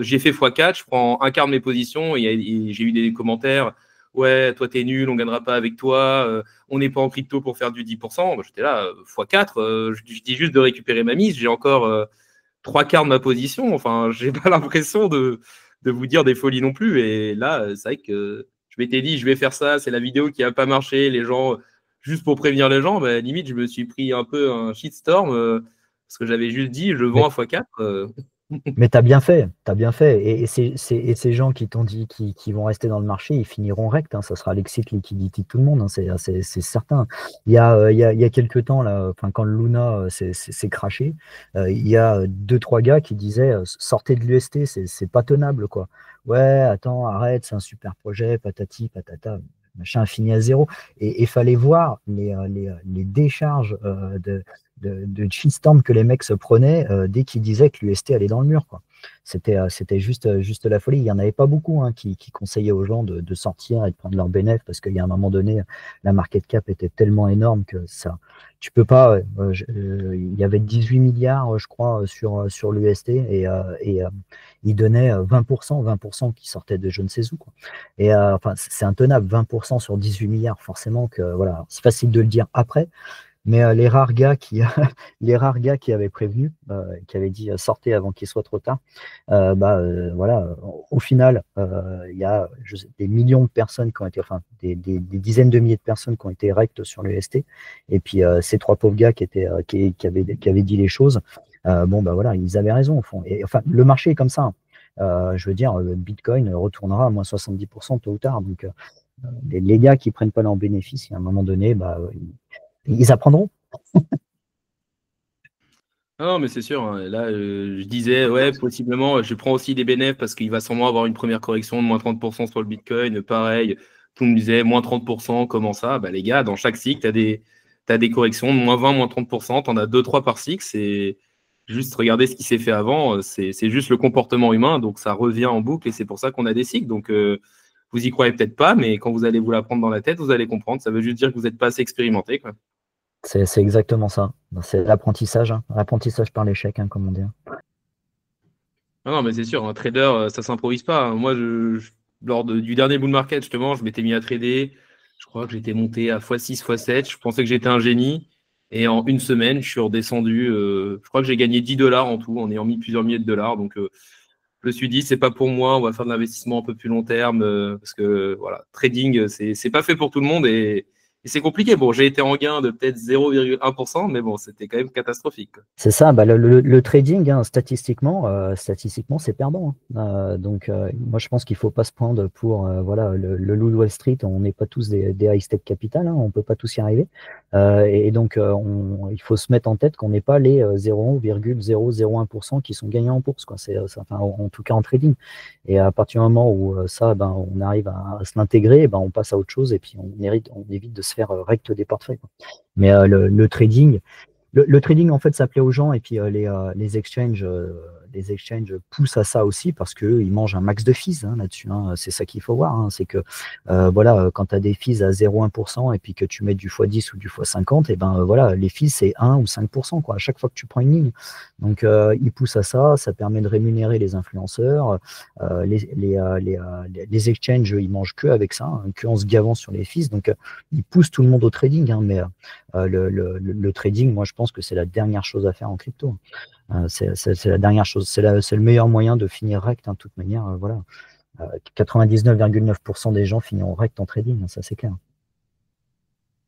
j'ai fait x4, je prends un quart de mes positions et j'ai eu des commentaires. Ouais, toi t'es nul, on gagnera pas avec toi, on n'est pas en crypto pour faire du 10%. J'étais là, x4, je dis juste de récupérer ma mise, j'ai encore 3 quarts de ma position, enfin, j'ai pas l'impression de vous dire des folies non plus. Et là, c'est vrai que je m'étais dit, je vais faire ça, c'est la vidéo qui a pas marché, les gens, juste pour prévenir les gens, limite, je me suis pris un peu un shitstorm parce que j'avais juste dit, je vends à x4. Mais tu as bien fait, t'as bien fait. Et ces gens qui t'ont dit qu'ils vont rester dans le marché, ils finiront rect, hein. Ça sera l'exit liquidity de tout le monde, hein, c'est certain. Il y a quelques temps, là, quand le Luna s'est crashé, il y a 2-3 gars qui disaient sortez de l'UST, c'est pas tenable, quoi. Ouais, attends, arrête, c'est un super projet, patati, patata, machin fini à zéro. Et il fallait voir les décharges de shitstorm que les mecs se prenaient dès qu'ils disaient que l'UST allait dans le mur, quoi. C'était juste la folie. Il n'y en avait pas beaucoup hein, qui conseillaient aux gens de sortir et de prendre leur bénéfice parce qu'il y a un moment donné, la market cap était tellement énorme que ça, tu peux pas. Il y avait 18 milliards, je crois, sur l'UST et il donnait 20% qui sortaient de je ne sais où, quoi. Et enfin, c'est intenable, 20% sur 18 milliards, forcément que voilà, c'est facile de le dire après. Mais les rares gars qui avaient prévenu, qui avaient dit sortez avant qu'il soit trop tard, voilà, au final, il y a des millions de personnes qui ont été, enfin des dizaines de milliers de personnes qui ont été rectes sur l'UST, et puis ces 3 pauvres gars qui avaient dit les choses, voilà, ils avaient raison au fond. Et enfin, le marché est comme ça, hein. Je veux dire, le Bitcoin retournera à moins 70% tôt ou tard. Donc les gars qui prennent pas leur bénéfice, à un moment donné, ils apprendront. Non, mais c'est sûr, hein. Là, je disais, ouais, possiblement, je prends aussi des bénéfices parce qu'il va sûrement avoir une première correction de moins 30% sur le Bitcoin. Pareil, tout me disait, moins 30%, comment ça? Les gars, dans chaque cycle, tu as des corrections de moins 20, moins 30%, tu en as 2-3 par cycle. juste regarder ce qui s'est fait avant. C'est juste le comportement humain, donc ça revient en boucle et c'est pour ça qu'on a des cycles. Donc, vous y croyez peut-être pas, mais quand vous allez vous la prendre dans la tête, vous allez comprendre. Ça veut juste dire que vous n'êtes pas assez expérimenté, quoi. C'est exactement ça. C'est l'apprentissage, hein. L'apprentissage par l'échec, hein, comme on dit. Ah non, mais c'est sûr, un trader, ça s'improvise pas, hein. Moi, lors du dernier bull market, justement, je m'étais mis à trader. Je crois que j'étais monté à x6, x7. Je pensais que j'étais un génie. Et en une semaine, je suis redescendu. Je crois que j'ai gagné 10 $ en tout, en ayant mis plusieurs milliers de dollars. Donc, je me suis dit, c'est pas pour moi. On va faire de l'investissement un peu plus long terme. Parce que, voilà, trading, c'est pas fait pour tout le monde. Et c'est compliqué. Bon, j'ai été en gain de peut-être 0,1%, mais bon, c'était quand même catastrophique, quoi. C'est ça, bah, le trading, hein, statistiquement, c'est perdant, hein. Donc, moi, je pense qu'il ne faut pas se prendre pour voilà, le loup de Wall Street. On n'est pas tous des high-stake capital, hein, on ne peut pas tous y arriver. Et donc, il faut se mettre en tête qu'on n'est pas les 0,001% qui sont gagnants en bourse, quoi. Enfin, en tout cas en trading. Et à partir du moment où ça, ben, on arrive à se l'intégrer, ben, on passe à autre chose et puis on évite de se faire recte des portefeuilles, quoi. Mais le trading, le trading, en fait, ça plaît aux gens et puis les exchanges poussent à ça aussi parce qu'ils mangent un max de fees, hein, là-dessus, hein. C'est ça qu'il faut voir, hein. C'est que voilà, quand tu as des fees à 0,1% et puis que tu mets du x10 ou du x50, et ben voilà, les fees, c'est 1 ou 5%, quoi, à chaque fois que tu prends une ligne. Donc, ils poussent à ça, ça permet de rémunérer les influenceurs. Les exchanges, ils mangent que avec ça, hein, que en se gavant sur les fees. Donc, ils poussent tout le monde au trading, hein, mais le trading, moi, je pense que c'est la dernière chose à faire en crypto. C'est la dernière chose. C'est le meilleur moyen de finir rect, hein, de toute manière. Voilà. 99,9% des gens finiront rect en trading, hein, ça c'est clair.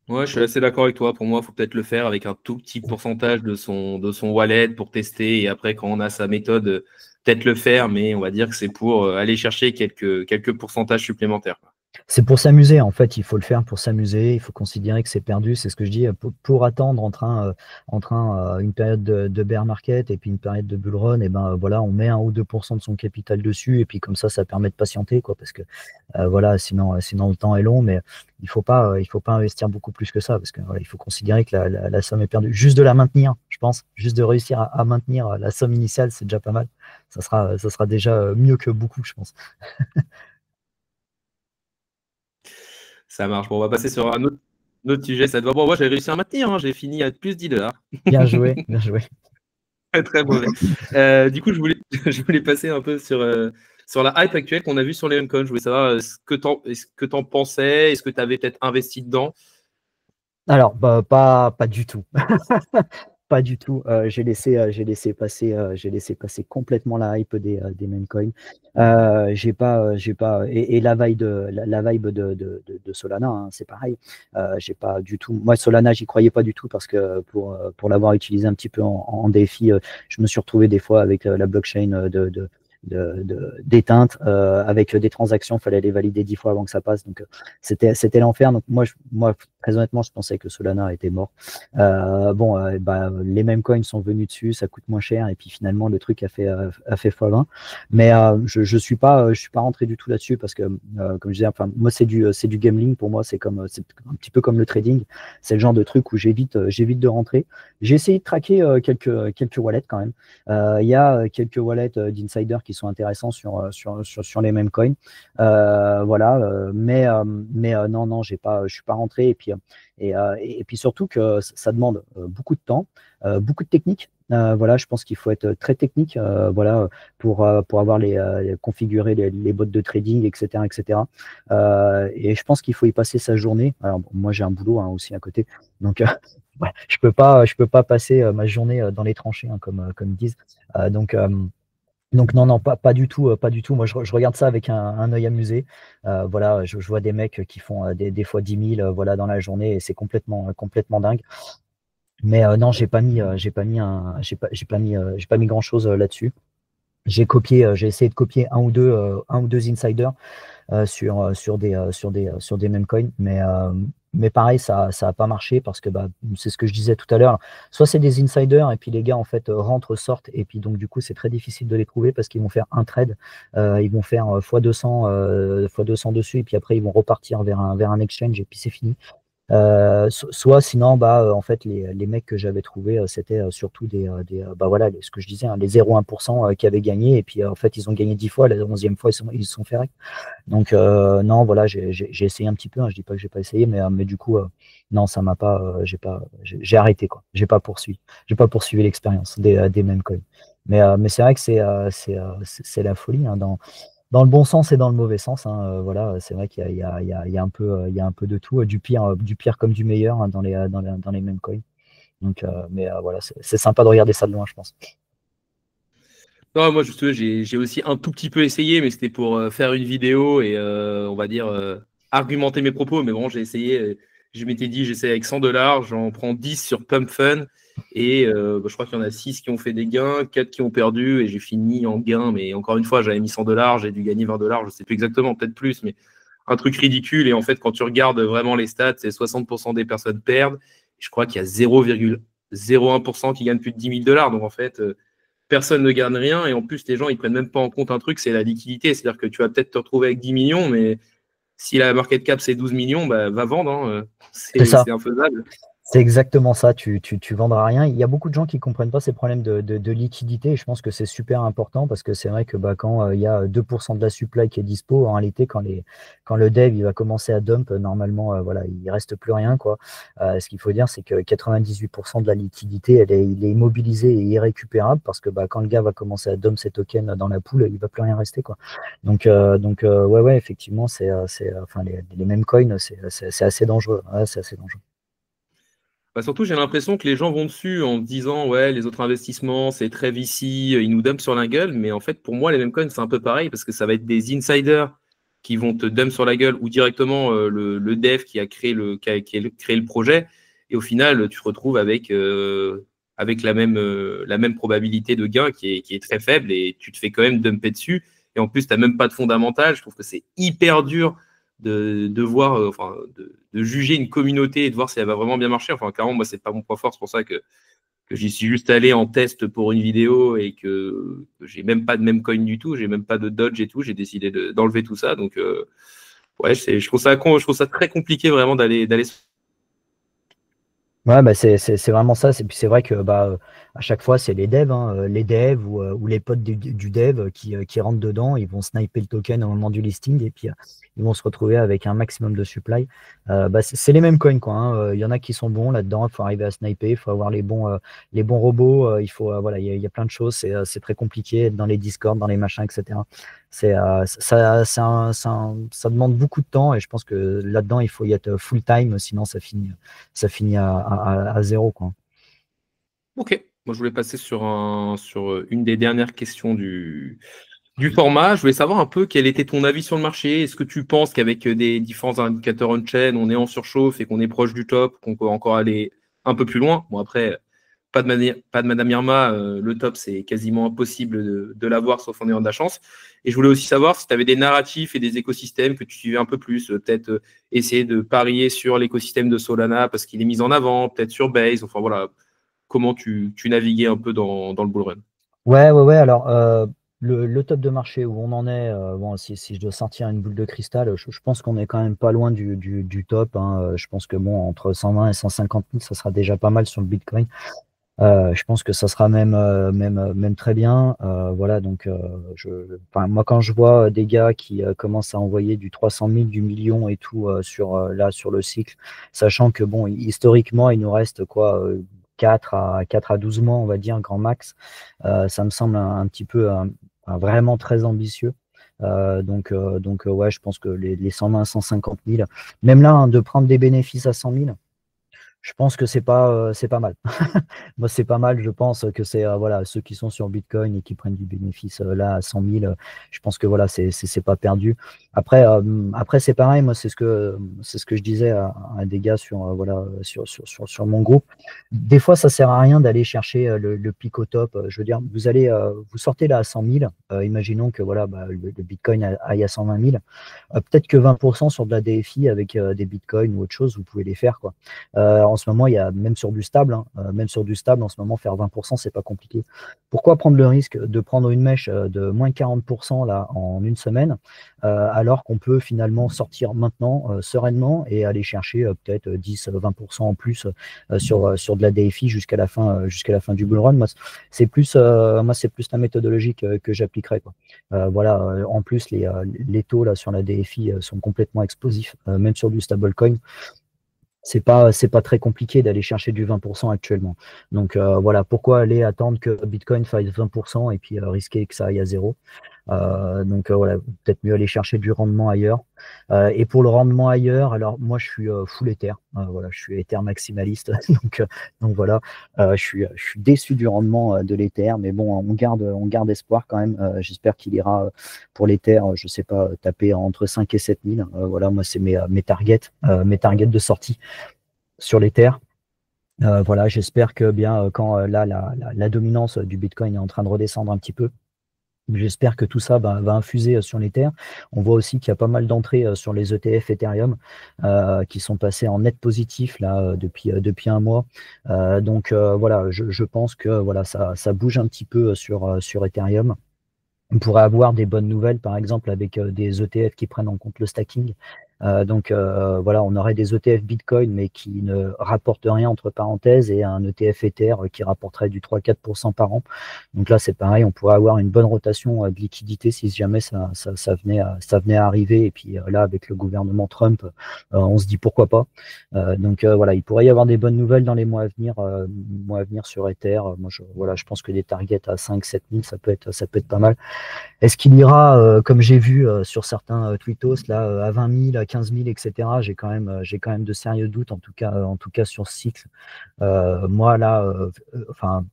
Ouais, je suis assez d'accord avec toi. Pour moi, il faut peut-être le faire avec un tout petit pourcentage de son wallet pour tester. Et après, quand on a sa méthode, peut-être le faire, mais on va dire que c'est pour aller chercher quelques pourcentages supplémentaires, quoi. C'est pour s'amuser, en fait, il faut le faire pour s'amuser, il faut considérer que c'est perdu, c'est ce que je dis, pour attendre entre une période de bear market et puis une période de bull run, et ben voilà, on met 1 ou 2% de son capital dessus, et puis comme ça permet de patienter, quoi, parce que voilà, sinon le temps est long, mais il faut pas investir beaucoup plus que ça, parce que voilà, il faut considérer que la somme est perdue. Juste de la maintenir, je pense, juste de réussir à maintenir la somme initiale, c'est déjà pas mal. Ça sera déjà mieux que beaucoup, je pense. Ça marche. Bon, on va passer sur un autre sujet. Ça te va? Bon, moi, j'ai réussi à maintenir, hein. J'ai fini à plus 10 $. Bien joué, bien joué. Très, très mauvais. Du coup, je voulais passer un peu sur la hype actuelle qu'on a vue sur les memecoins. Je voulais savoir ce que tu en pensais. Est-ce que tu avais peut-être investi dedans? Alors, bah, pas du tout. Pas du tout. J'ai laissé passer complètement la hype des meme coins. J'ai pas et la vibe de Solana, hein, c'est pareil. J'ai pas du tout. Moi, Solana, j'y croyais pas du tout parce que pour l'avoir utilisé un petit peu en défi, je me suis retrouvé des fois avec la blockchain d'éteinte, avec des transactions, il fallait les valider 10 fois avant que ça passe. Donc, c'était l'enfer. Donc, moi, très honnêtement, je pensais que Solana était mort. Les mêmes coins sont venus dessus, ça coûte moins cher, et puis finalement, le truc a fait x20. Mais je suis pas rentré du tout là-dessus parce que, comme je disais, enfin, moi, c'est du gambling. Pour moi, c'est un petit peu comme le trading. C'est le genre de truc où j'évite de rentrer. J'ai essayé de traquer quelques wallets quand même. Il y a quelques wallets d'insiders qui sont intéressants sur les mêmes coins. Voilà, mais non, je suis pas rentré. Et puis surtout que ça demande beaucoup de temps, beaucoup de technique. Voilà, je pense qu'il faut être très technique, voilà, pour avoir configurer les bots de trading, etc., etc. Et je pense qu'il faut y passer sa journée. Alors, bon, moi, j'ai un boulot, hein, aussi à côté, donc ouais, je peux pas passer ma journée dans les tranchées, hein, comme ils disent. Donc non, pas du tout, pas du tout. Moi, je regarde ça avec un œil amusé. Voilà, je vois des mecs qui font des fois 10 000, voilà, dans la journée, et c'est complètement dingue. Mais non, j'ai pas mis grand-chose là-dessus. J'ai essayé de copier un ou deux insiders sur des mêmes coins, mais pareil, ça a pas marché parce que c'est ce que je disais tout à l'heure. Soit c'est des insiders et puis les gars en fait rentrent, sortent, et puis donc du coup c'est très difficile de les trouver parce qu'ils vont faire un trade, ils vont faire x200 dessus, et puis après ils vont repartir vers un exchange et puis c'est fini. Soit sinon, en fait, les mecs que j'avais trouvés, c'était surtout voilà, ce que je disais, hein, les 0,1% qui avaient gagné, et puis en fait, ils ont gagné 10 fois, la 11e fois, ils se sont fait rec. Donc, non, voilà, j'ai essayé un petit peu, hein, je dis pas que j'ai pas essayé, mais du coup, non, ça m'a pas, j'ai arrêté, quoi. J'ai pas poursuivi l'expérience des meme coins. Mais c'est vrai que c'est la folie, hein, dans le bon sens et dans le mauvais sens, hein, voilà, c'est vrai qu'il y a, il y a- il y a- il y a un peu, il y a un peu de tout, du pire comme du meilleur, hein, dans les meme coins. Donc, voilà, c'est sympa de regarder ça de loin, je pense. Non, moi, justement, j'ai aussi un tout petit peu essayé, mais c'était pour faire une vidéo et, on va dire, argumenter mes propos. Mais bon, j'ai essayé, je m'étais dit, j'essaie avec 100 $, j'en prends 10 sur Pump Fun. Et je crois qu'il y en a 6 qui ont fait des gains, 4 qui ont perdu, et j'ai fini en gain. Mais encore une fois, j'avais mis 100 $, j'ai dû gagner 20 $, je ne sais plus exactement, peut-être plus, mais un truc ridicule. Et en fait, quand tu regardes vraiment les stats, c'est 60% des personnes perdent. Je crois qu'il y a 0,01% qui gagnent plus de 10 000 $. Donc en fait, personne ne gagne rien. Et en plus, les gens, ils prennent même pas en compte un truc, c'est la liquidité. C'est-à-dire que tu vas peut-être te retrouver avec 10 millions, mais si la market cap c'est 12 millions, bah, va vendre, hein. C'est ça. C'est infaisable. C'est exactement ça, tu vendras rien. Il y a beaucoup de gens qui ne comprennent pas ces problèmes de liquidité, et je pense que c'est super important parce que c'est vrai que quand il y a 2% de la supply qui est dispo, en réalité, quand le dev il va commencer à dump, normalement, voilà, il reste plus rien, quoi. Ce qu'il faut dire, c'est que 98% de la liquidité, il est immobilisé et irrécupérable parce que quand le gars va commencer à dump ses tokens dans la pool, il ne va plus rien rester, quoi. Donc ouais, effectivement, enfin, les mêmes coins, c'est assez dangereux. Ouais, c'est assez dangereux. Bah, surtout, j'ai l'impression que les gens vont dessus en se disant, ouais, les autres investissements, c'est très VC, ils nous dumpent sur la gueule. Mais en fait, pour moi, les mêmes coins, c'est un peu pareil parce que ça va être des insiders qui vont te dump sur la gueule ou directement le dev qui a créé créé le projet. Et au final, tu te retrouves avec la même probabilité de gain qui est très faible et tu te fais quand même dumper dessus. Et en plus, tu n'as même pas de fondamental. Je trouve que c'est hyper dur de voir, de juger une communauté et de voir si elle va vraiment bien marcher. Enfin, clairement, moi, c'est pas mon point fort. C'est pour ça que j'y suis juste allé en test pour une vidéo et que j'ai même pas de même coin du tout. J'ai même pas de Dodge et tout. J'ai décidé d'enlever tout ça. Donc, ouais, je trouve ça très compliqué vraiment d'aller. Ouais, c'est vraiment ça. Puis c'est vrai que à chaque fois, c'est les devs, hein, les devs ou les potes du dev qui rentrent dedans, ils vont sniper le token au moment du listing et puis ils vont se retrouver avec un maximum de supply. C'est les mêmes coins, quoi, hein. Il y en a qui sont bons là-dedans, il faut arriver à sniper, il faut avoir les bons robots, voilà, il y a plein de choses, c'est très compliqué, être dans les Discord, dans les machins, etc. Ça demande beaucoup de temps et je pense que là-dedans, il faut y être full time, sinon ça finit à zéro, quoi. Ok. Moi, je voulais passer sur une des dernières questions du format. Je voulais savoir un peu quel était ton avis sur le marché. Est-ce que tu penses qu'avec des différents indicateurs on-chain, on est en surchauffe et qu'on est proche du top, qu'on peut encore aller un peu plus loin? Bon, après, pas de Madame Irma, le top, c'est quasiment impossible de l'avoir, sauf en ayant de la chance. Et je voulais aussi savoir si tu avais des narratifs et des écosystèmes que tu suivais un peu plus, peut-être essayer de parier sur l'écosystème de Solana parce qu'il est mis en avant, peut-être sur Base, enfin voilà, comment tu naviguais un peu dans le bull run. Ouais. Alors, le top de marché où on en est, bon, si je dois sortir une boule de cristal, je pense qu'on est quand même pas loin du top, hein. Je pense que bon, entre 120 et 150 000, ça sera déjà pas mal sur le Bitcoin. Je pense que ça sera même très bien. Voilà, donc enfin, moi quand je vois des gars qui commencent à envoyer du 300 000, du million et tout là sur le cycle, sachant que bon, historiquement il nous reste quoi, 4 à 12 mois, on va dire, grand max. Ça me semble un petit peu vraiment très ambitieux. Ouais, je pense que les 120 150 000, même là, hein, de prendre des bénéfices à 100 000, je pense que c'est pas mal. Moi, c'est pas mal. Je pense que c'est voilà, ceux qui sont sur Bitcoin et qui prennent du bénéfice là à 100 000, je pense que voilà, c'est pas perdu. Après c'est pareil. Moi, c'est ce que je disais à des gars sur voilà sur mon groupe. Des fois, ça sert à rien d'aller chercher le pic au top. Je veux dire, vous sortez là à 100 000. Imaginons que voilà, le Bitcoin aille à 120 000. Peut-être que 20% sur de la DFI avec des Bitcoins ou autre chose, vous pouvez les faire, quoi. en ce moment, il y a même sur du stable, même sur du stable, en ce moment, faire 20%, c'est pas compliqué. Pourquoi prendre le risque de prendre une mèche de moins 40% là, en une semaine, alors qu'on peut finalement sortir maintenant sereinement et aller chercher peut-être 10-20% en plus sur de la DFI jusqu'à la fin du bull run. Moi, c'est plus la méthodologie que j'appliquerai, quoi. Voilà, en plus, les taux là, sur la DFI sont complètement explosifs, même sur du stablecoin. C'est pas très compliqué d'aller chercher du 20% actuellement. Donc voilà, pourquoi aller attendre que Bitcoin fasse 20% et puis risquer que ça aille à zéro. Donc voilà, peut-être mieux aller chercher du rendement ailleurs. Et pour le rendement ailleurs, alors moi je suis full Ether. Voilà, je suis Ether maximaliste. donc voilà, je suis déçu du rendement de l'Ether, mais bon, on garde espoir quand même. J'espère qu'il ira pour l'Ether, je sais pas, taper entre 5 et 7 000. Voilà, moi c'est mes targets de sortie sur l'Ether. Voilà, j'espère que bien quand là la dominance du Bitcoin est en train de redescendre un petit peu, j'espère que tout ça va infuser sur l'Ether. On voit aussi qu'il y a pas mal d'entrées sur les ETF Ethereum qui sont passées en net positif là depuis un mois. Donc voilà, je pense que voilà ça bouge un petit peu sur Ethereum. On pourrait avoir des bonnes nouvelles, par exemple, avec des ETF qui prennent en compte le stacking. Donc voilà, on aurait des ETF Bitcoin, mais qui ne rapportent rien entre parenthèses, et un ETF Ether qui rapporterait du 3-4% par an. Donc là, c'est pareil, on pourrait avoir une bonne rotation de liquidité si jamais ça venait à arriver. Et puis là, avec le gouvernement Trump, on se dit pourquoi pas. Donc voilà, il pourrait y avoir des bonnes nouvelles dans les mois à venir sur Ether. Moi, je pense que des targets à 5-7 000, ça peut être pas mal. Est-ce qu'il ira, comme j'ai vu sur certains tweetos, là, à 20 000, à 15 000, etc. J'ai quand même de sérieux doutes, en tout cas sur ce cycle. Moi, là, enfin,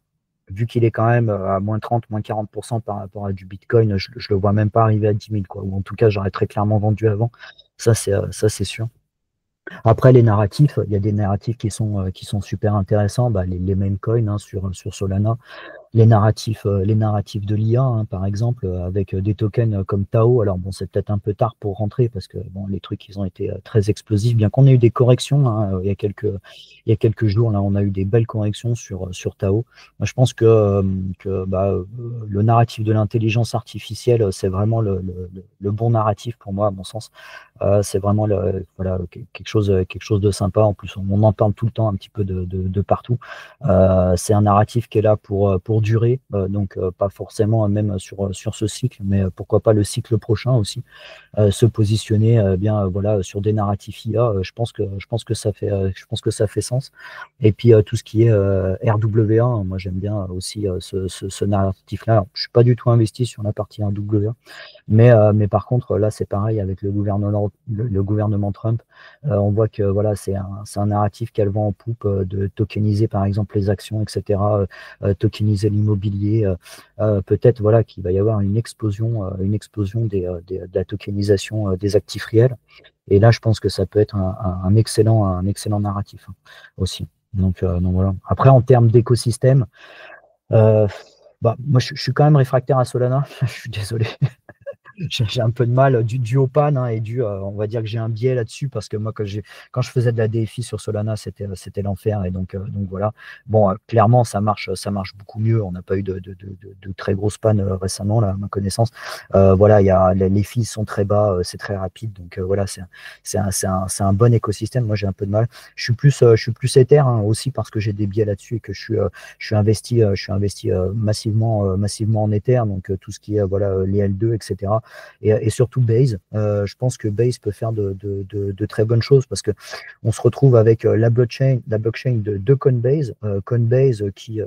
vu qu'il est quand même à moins 30, moins 40% par rapport à du Bitcoin, je le vois même pas arriver à 10 000, quoi. Ou en tout cas, j'aurais très clairement vendu avant. Ça, c'est sûr. Après, les narratifs, il y a des narratifs qui sont super intéressants. Les meme coins sur Solana. Les narratifs de l'IA, par exemple, avec des tokens comme Tao. Alors bon, c'est peut-être un peu tard pour rentrer parce que bon, les trucs, ils ont été très explosifs, bien qu'on ait eu des corrections il y a quelques jours. Là, on a eu des belles corrections sur Tao. Moi, je pense que le narratif de l'intelligence artificielle, c'est vraiment le bon narratif pour moi, à mon sens. C'est vraiment quelque chose de sympa. En plus, on en parle tout le temps un petit peu de partout. C'est un narratif qui est là pour durer, donc pas forcément même sur ce cycle, mais pourquoi pas le cycle prochain aussi. Se positionner sur des narratifs IA, je pense que ça fait sens. Et puis tout ce qui est RWA, moi j'aime bien aussi ce narratif-là. Je suis pas du tout investi sur la partie RWA. Mais par contre, là, c'est pareil avec le gouvernement Trump. On voit que voilà, c'est un narratif qu'elle vend en poupe de tokeniser, par exemple, les actions, etc., tokeniser l'immobilier. Peut-être voilà, qu'il va y avoir une explosion de la tokenisation des actifs réels. Et là, je pense que ça peut être un excellent narratif aussi. Donc voilà. Après, en termes d'écosystème, moi, je suis quand même réfractaire à Solana. Je suis désolé. J'ai un peu de mal dû au pan et on va dire que j'ai un biais là-dessus parce que moi quand je faisais de la DFI sur Solana, c'était l'enfer, et donc voilà. Bon, clairement ça marche beaucoup mieux. On n'a pas eu de très grosses pannes récemment là, à ma connaissance. Voilà, les fees sont très bas, c'est très rapide, donc voilà, c'est un bon écosystème. Moi j'ai un peu de mal. Je suis plus Ether aussi parce que j'ai des biais là-dessus et que je suis investi massivement en Ether, donc tout ce qui est les L2, etc. Et surtout Base. Je pense que Base peut faire de très bonnes choses parce que on se retrouve avec la blockchain de Coinbase, Coinbase qui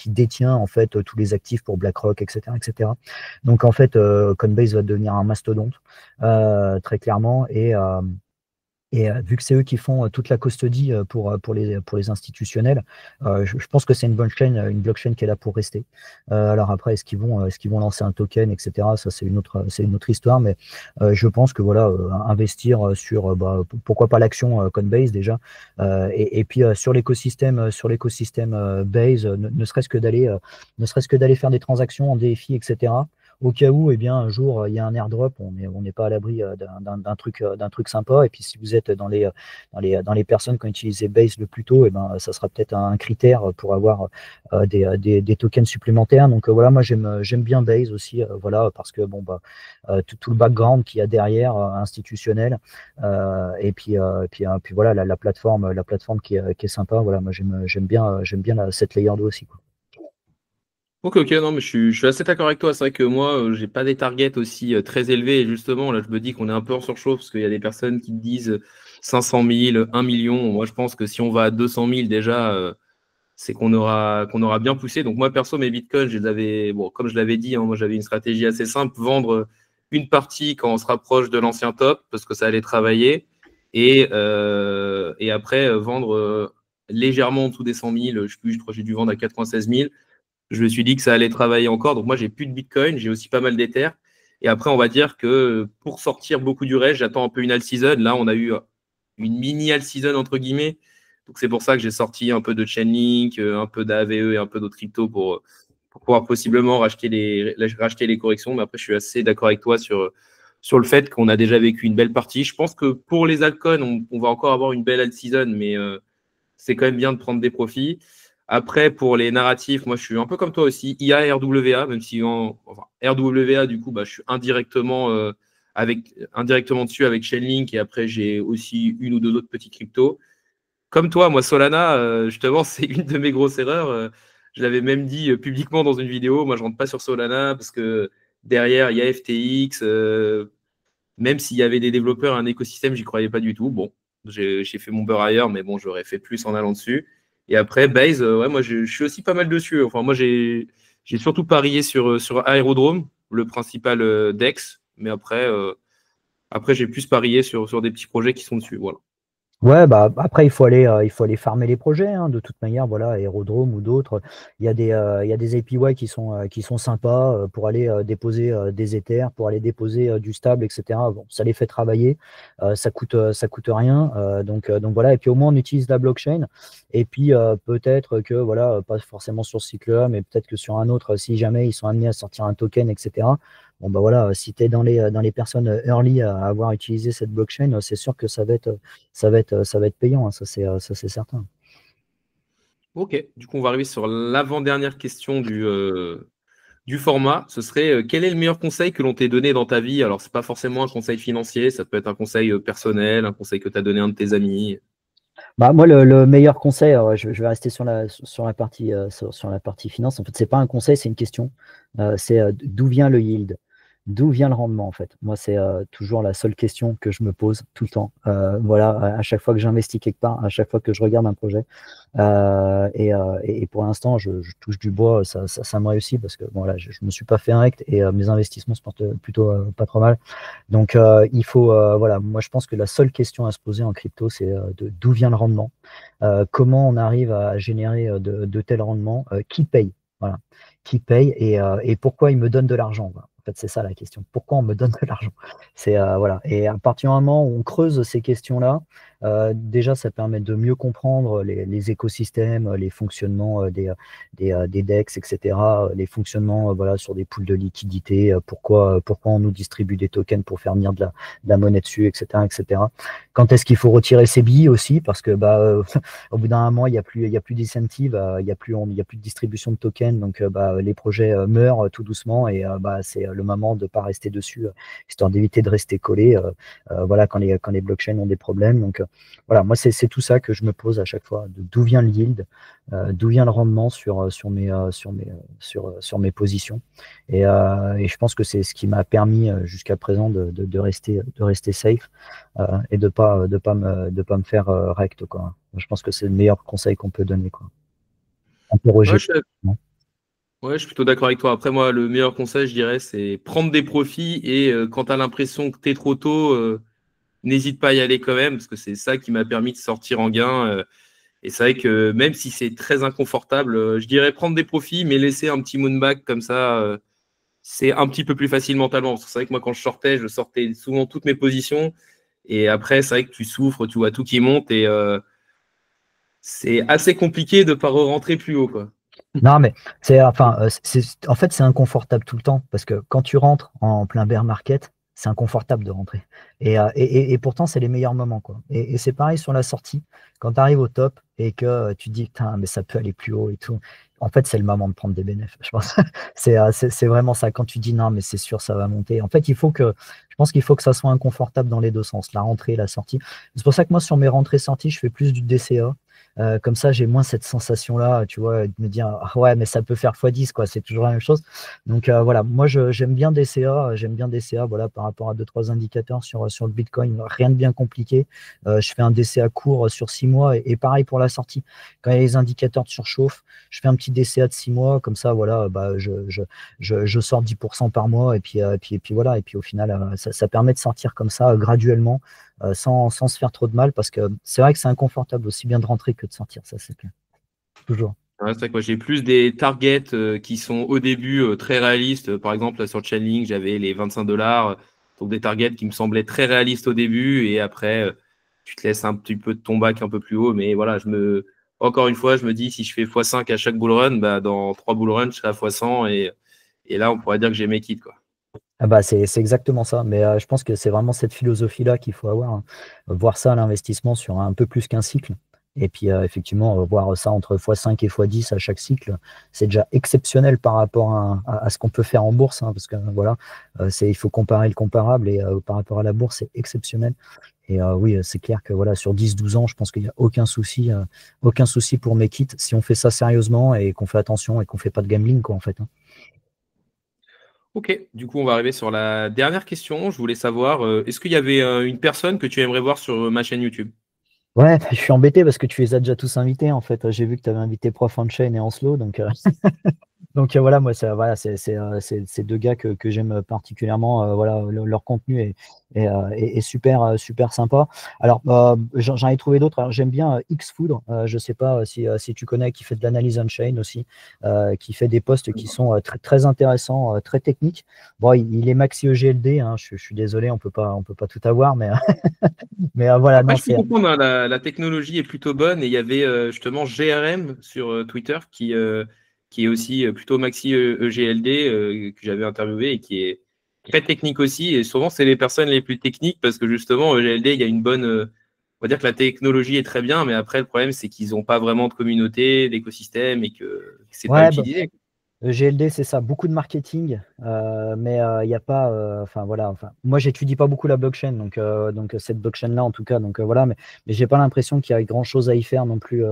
détient en fait tous les actifs pour BlackRock, etc., etc. Donc en fait, Coinbase va devenir un mastodonte très clairement, et vu que c'est eux qui font toute la custody pour les institutionnels, je pense que c'est une blockchain qui est là pour rester. Alors après, est-ce qu'ils vont lancer un token, etc. Ça, c'est une autre histoire, mais je pense que voilà, investir sur pourquoi pas l'action Coinbase déjà, et puis sur l'écosystème Base, ne serait-ce que d'aller faire des transactions en DeFi, etc. au cas où, eh bien, un jour, il y a un airdrop, on n'est pas à l'abri d'un truc sympa. Et puis, si vous êtes dans les personnes qui ont utilisé Base le plus tôt, eh ben, ça sera peut-être un critère pour avoir des tokens supplémentaires. Donc voilà, moi j'aime bien Base aussi, voilà, parce que bon, bah, tout le background qu'il y a derrière institutionnel, puis voilà, la plateforme qui est sympa. Voilà, moi j'aime bien cette layer 2 aussi, quoi. Ok, non, mais je suis assez d'accord avec toi. C'est vrai que moi, j'ai pas des targets aussi très élevés. Et justement, là, je me dis qu'on est un peu en surchauffe parce qu'il y a des personnes qui me disent 500 000, 1 million. Moi, je pense que si on va à 200 000 déjà, c'est qu'on aura bien poussé. Donc, moi, perso, mes bitcoins, je les avais, bon, comme je l'avais dit, hein, moi, j'avais une stratégie assez simple, vendre une partie quand on se rapproche de l'ancien top parce que ça allait travailler et après, vendre légèrement en dessous des 100 000. Je crois que j'ai dû vendre à 96 000. Je me suis dit que ça allait travailler encore. Donc, moi, j'ai plus de Bitcoin. J'ai aussi pas mal d'Ether. Et après, on va dire que pour sortir beaucoup du reste, j'attends un peu une all-season. Là, on a eu une mini all-season, entre guillemets. Donc, c'est pour ça que j'ai sorti un peu de Chainlink, un peu d'AVE et un peu d'autres cryptos pour pouvoir possiblement racheter les corrections. Mais après, je suis assez d'accord avec toi sur le fait qu'on a déjà vécu une belle partie. Je pense que pour les altcoins, on va encore avoir une belle all-season, mais c'est quand même bien de prendre des profits. Après, pour les narratifs, moi, je suis un peu comme toi aussi, IA, RWA, même si enfin, RWA, du coup, bah, je suis indirectement dessus avec Chainlink et après, j'ai aussi une ou deux autres petits cryptos. Comme toi, moi, Solana, justement, c'est une de mes grosses erreurs. Je l'avais même dit publiquement dans une vidéo. Moi, je rentre pas sur Solana parce que derrière, il y a FTX. Même s'il y avait des développeurs, un écosystème, j'y croyais pas du tout. Bon, j'ai fait mon beurre ailleurs, mais bon, j'aurais fait plus en allant dessus. Et après, Base, ouais, moi, je suis aussi pas mal dessus. Enfin, moi, j'ai surtout parié sur Aerodrome, le principal DEX. Mais après j'ai plus parié sur des petits projets qui sont dessus. Voilà. Ouais, bah après il faut aller farmer les projets, hein, de toute manière, voilà, Aérodrome ou d'autres. Il y a des API qui sont sympas pour aller déposer des Ethers, pour aller déposer du stable, etc. Bon, ça les fait travailler, ça coûte rien, donc voilà. Et puis au moins on utilise la blockchain. Et puis peut-être que voilà, pas forcément sur ce cycle-là, mais peut-être que sur un autre, si jamais ils sont amenés à sortir un token, etc. Bon bah voilà, si tu es dans les personnes early à avoir utilisé cette blockchain, c'est sûr que ça va être payant, hein, ça c'est certain. Ok, du coup, on va arriver sur l'avant-dernière question du format. Ce serait quel est le meilleur conseil que l'on t'ait donné dans ta vie? Alors, c'est pas forcément un conseil financier, ça peut être un conseil personnel, un conseil que tu as donné à un de tes amis. Bah, moi, le meilleur conseil, alors, je vais rester sur la partie finance. En fait, c'est pas un conseil, c'est une question. C'est d'où vient le yield? D'où vient le rendement, en fait? Moi, c'est toujours la seule question que je me pose tout le temps. Voilà, à chaque fois que j'investis quelque part, à chaque fois que je regarde un projet. Et pour l'instant, je touche du bois, ça me réussit parce que bon, là, je me suis pas fait un rect et mes investissements se portent plutôt pas trop mal. Donc, il faut, voilà, moi je pense que la seule question à se poser en crypto, c'est d'où vient le rendement, comment on arrive à générer de tels rendements, qui paye, voilà, qui paye et pourquoi il me donne de l'argent, voilà. En fait, c'est ça la question. Pourquoi on me donne de l'argent? C'est voilà. Et à partir du moment où on creuse ces questions-là, déjà, ça permet de mieux comprendre les écosystèmes, les fonctionnements des DEX, etc., les fonctionnements voilà, sur des pools de liquidité, pourquoi on nous distribue des tokens pour faire venir de la monnaie dessus, etc., etc. Quand est-ce qu'il faut retirer ses billes aussi? Parce que bah, au bout d'un moment, il y a plus d'incentive, il n'y a plus de distribution de tokens, donc bah, les projets meurent tout doucement et bah, c'est le moment de ne pas rester dessus, histoire d'éviter de rester collé. Voilà, quand les blockchains ont des problèmes. Donc voilà, moi c'est tout ça que je me pose à chaque fois, d'où vient le yield, d'où vient le rendement sur mes positions. Et je pense que c'est ce qui m'a permis jusqu'à présent de rester safe et de pas me faire rect, quoi. Je pense que c'est le meilleur conseil qu'on peut donner, quoi. Ouais, Interroger. ouais, je suis plutôt d'accord avec toi. Après, moi, le meilleur conseil, je dirais, c'est prendre des profits et quand tu as l'impression que tu es trop tôt, n'hésite pas à y aller quand même, parce que c'est ça qui m'a permis de sortir en gain. Et c'est vrai que même si c'est très inconfortable, je dirais prendre des profits, mais laisser un petit moonback comme ça, c'est un petit peu plus facile mentalement. Parce que c'est vrai que moi, quand je sortais souvent toutes mes positions. Et après, c'est vrai que tu souffres, tu vois tout qui monte et c'est assez compliqué de ne pas re-rentrer plus haut, quoi. Non, mais en fait, c'est inconfortable tout le temps parce que quand tu rentres en plein bear market, c'est inconfortable de rentrer. Et pourtant, c'est les meilleurs moments, quoi. Et c'est pareil sur la sortie. Quand tu arrives au top et que tu te dis, putain, mais ça peut aller plus haut et tout. En fait, c'est le moment de prendre des bénéfices, je pense. C'est vraiment ça. Quand tu dis, non, mais c'est sûr, ça va monter. En fait, je pense qu'il faut que ça soit inconfortable dans les deux sens, la rentrée et la sortie. C'est pour ça que moi, sur mes rentrées-sorties, je fais plus du DCA. Comme ça, j'ai moins cette sensation-là, tu vois, de me dire, ah ouais, mais ça peut faire x10, quoi, c'est toujours la même chose. Donc voilà, moi, j'aime bien DCA, voilà, par rapport à 2-3 indicateurs sur le Bitcoin, rien de bien compliqué. Je fais un DCA court sur 6 mois et pareil pour la sortie. Quand il y a les indicateurs de surchauffe, je fais un petit DCA de 6 mois, comme ça, voilà, bah, je sors 10% par mois et puis voilà, et puis au final, ça permet de sortir comme ça graduellement sans se faire trop de mal, parce que c'est vrai que c'est inconfortable aussi bien de rentrer que de sortir, ça c'est clair. Toujours. Ouais, c'est vrai que moi, j'ai plus des targets qui sont au début très réalistes. Par exemple, là, sur Chainlink, j'avais les 25 $. Donc des targets qui me semblaient très réalistes au début. Et après, tu te laisses un petit peu de ton bac un peu plus haut. Mais voilà, encore une fois, je me dis, si je fais x5 à chaque bull run, bah, dans 3 bull runs, je serai à x100. Et là, on pourrait dire que j'ai make it, quoi. Ah bah c'est exactement ça, mais je pense que c'est vraiment cette philosophie-là qu'il faut avoir, hein. Voir ça, l'investissement, sur un peu plus qu'un cycle. Et puis effectivement, voir ça entre x5 et x10 à chaque cycle, c'est déjà exceptionnel par rapport à ce qu'on peut faire en bourse, hein, parce que voilà, il faut comparer le comparable, et par rapport à la bourse, c'est exceptionnel. Et oui, c'est clair que voilà, sur 10-12 ans, je pense qu'il n'y a aucun souci pour make it si on fait ça sérieusement et qu'on fait attention et qu'on ne fait pas de gambling, quoi, en fait, hein. Ok, du coup, on va arriver sur la dernière question. Je voulais savoir, est-ce qu'il y avait une personne que tu aimerais voir sur ma chaîne YouTube? Ouais, je suis embêté parce que tu les as déjà tous invités, en fait. J'ai vu que tu avais invité Prof Unchained et Anslo, donc voilà, moi, c'est deux gars que j'aime particulièrement. Voilà, leur contenu est super, super sympa. Alors, j'en ai trouvé d'autres. Alors, j'aime bien Xfood. Je ne sais pas si tu connais, qui fait de l'analyse on-chain aussi, qui fait des posts qui sont très, très intéressants, très techniques. Bon, il est maxi EGLD, hein, je suis désolé, on peut pas tout avoir, mais, mais voilà, Après, non, je peux c'est. comprendre, hein, la technologie est plutôt bonne et il y avait justement GRM sur Twitter qui est aussi plutôt maxi EGLD que j'avais interviewé et qui est très technique aussi. Et souvent, c'est les personnes les plus techniques parce que justement, EGLD, il y a une bonne. On va dire que la technologie est très bien, mais après, le problème, c'est qu'ils n'ont pas vraiment de communauté, d'écosystème et que c'est pas Ouais, bah, utilisé. GLD, c'est ça, beaucoup de marketing, mais il n'y a pas, enfin voilà, enfin, moi j'étudie pas beaucoup la blockchain, donc cette blockchain-là en tout cas, donc voilà, mais j'ai pas l'impression qu'il y a grand-chose à y faire non plus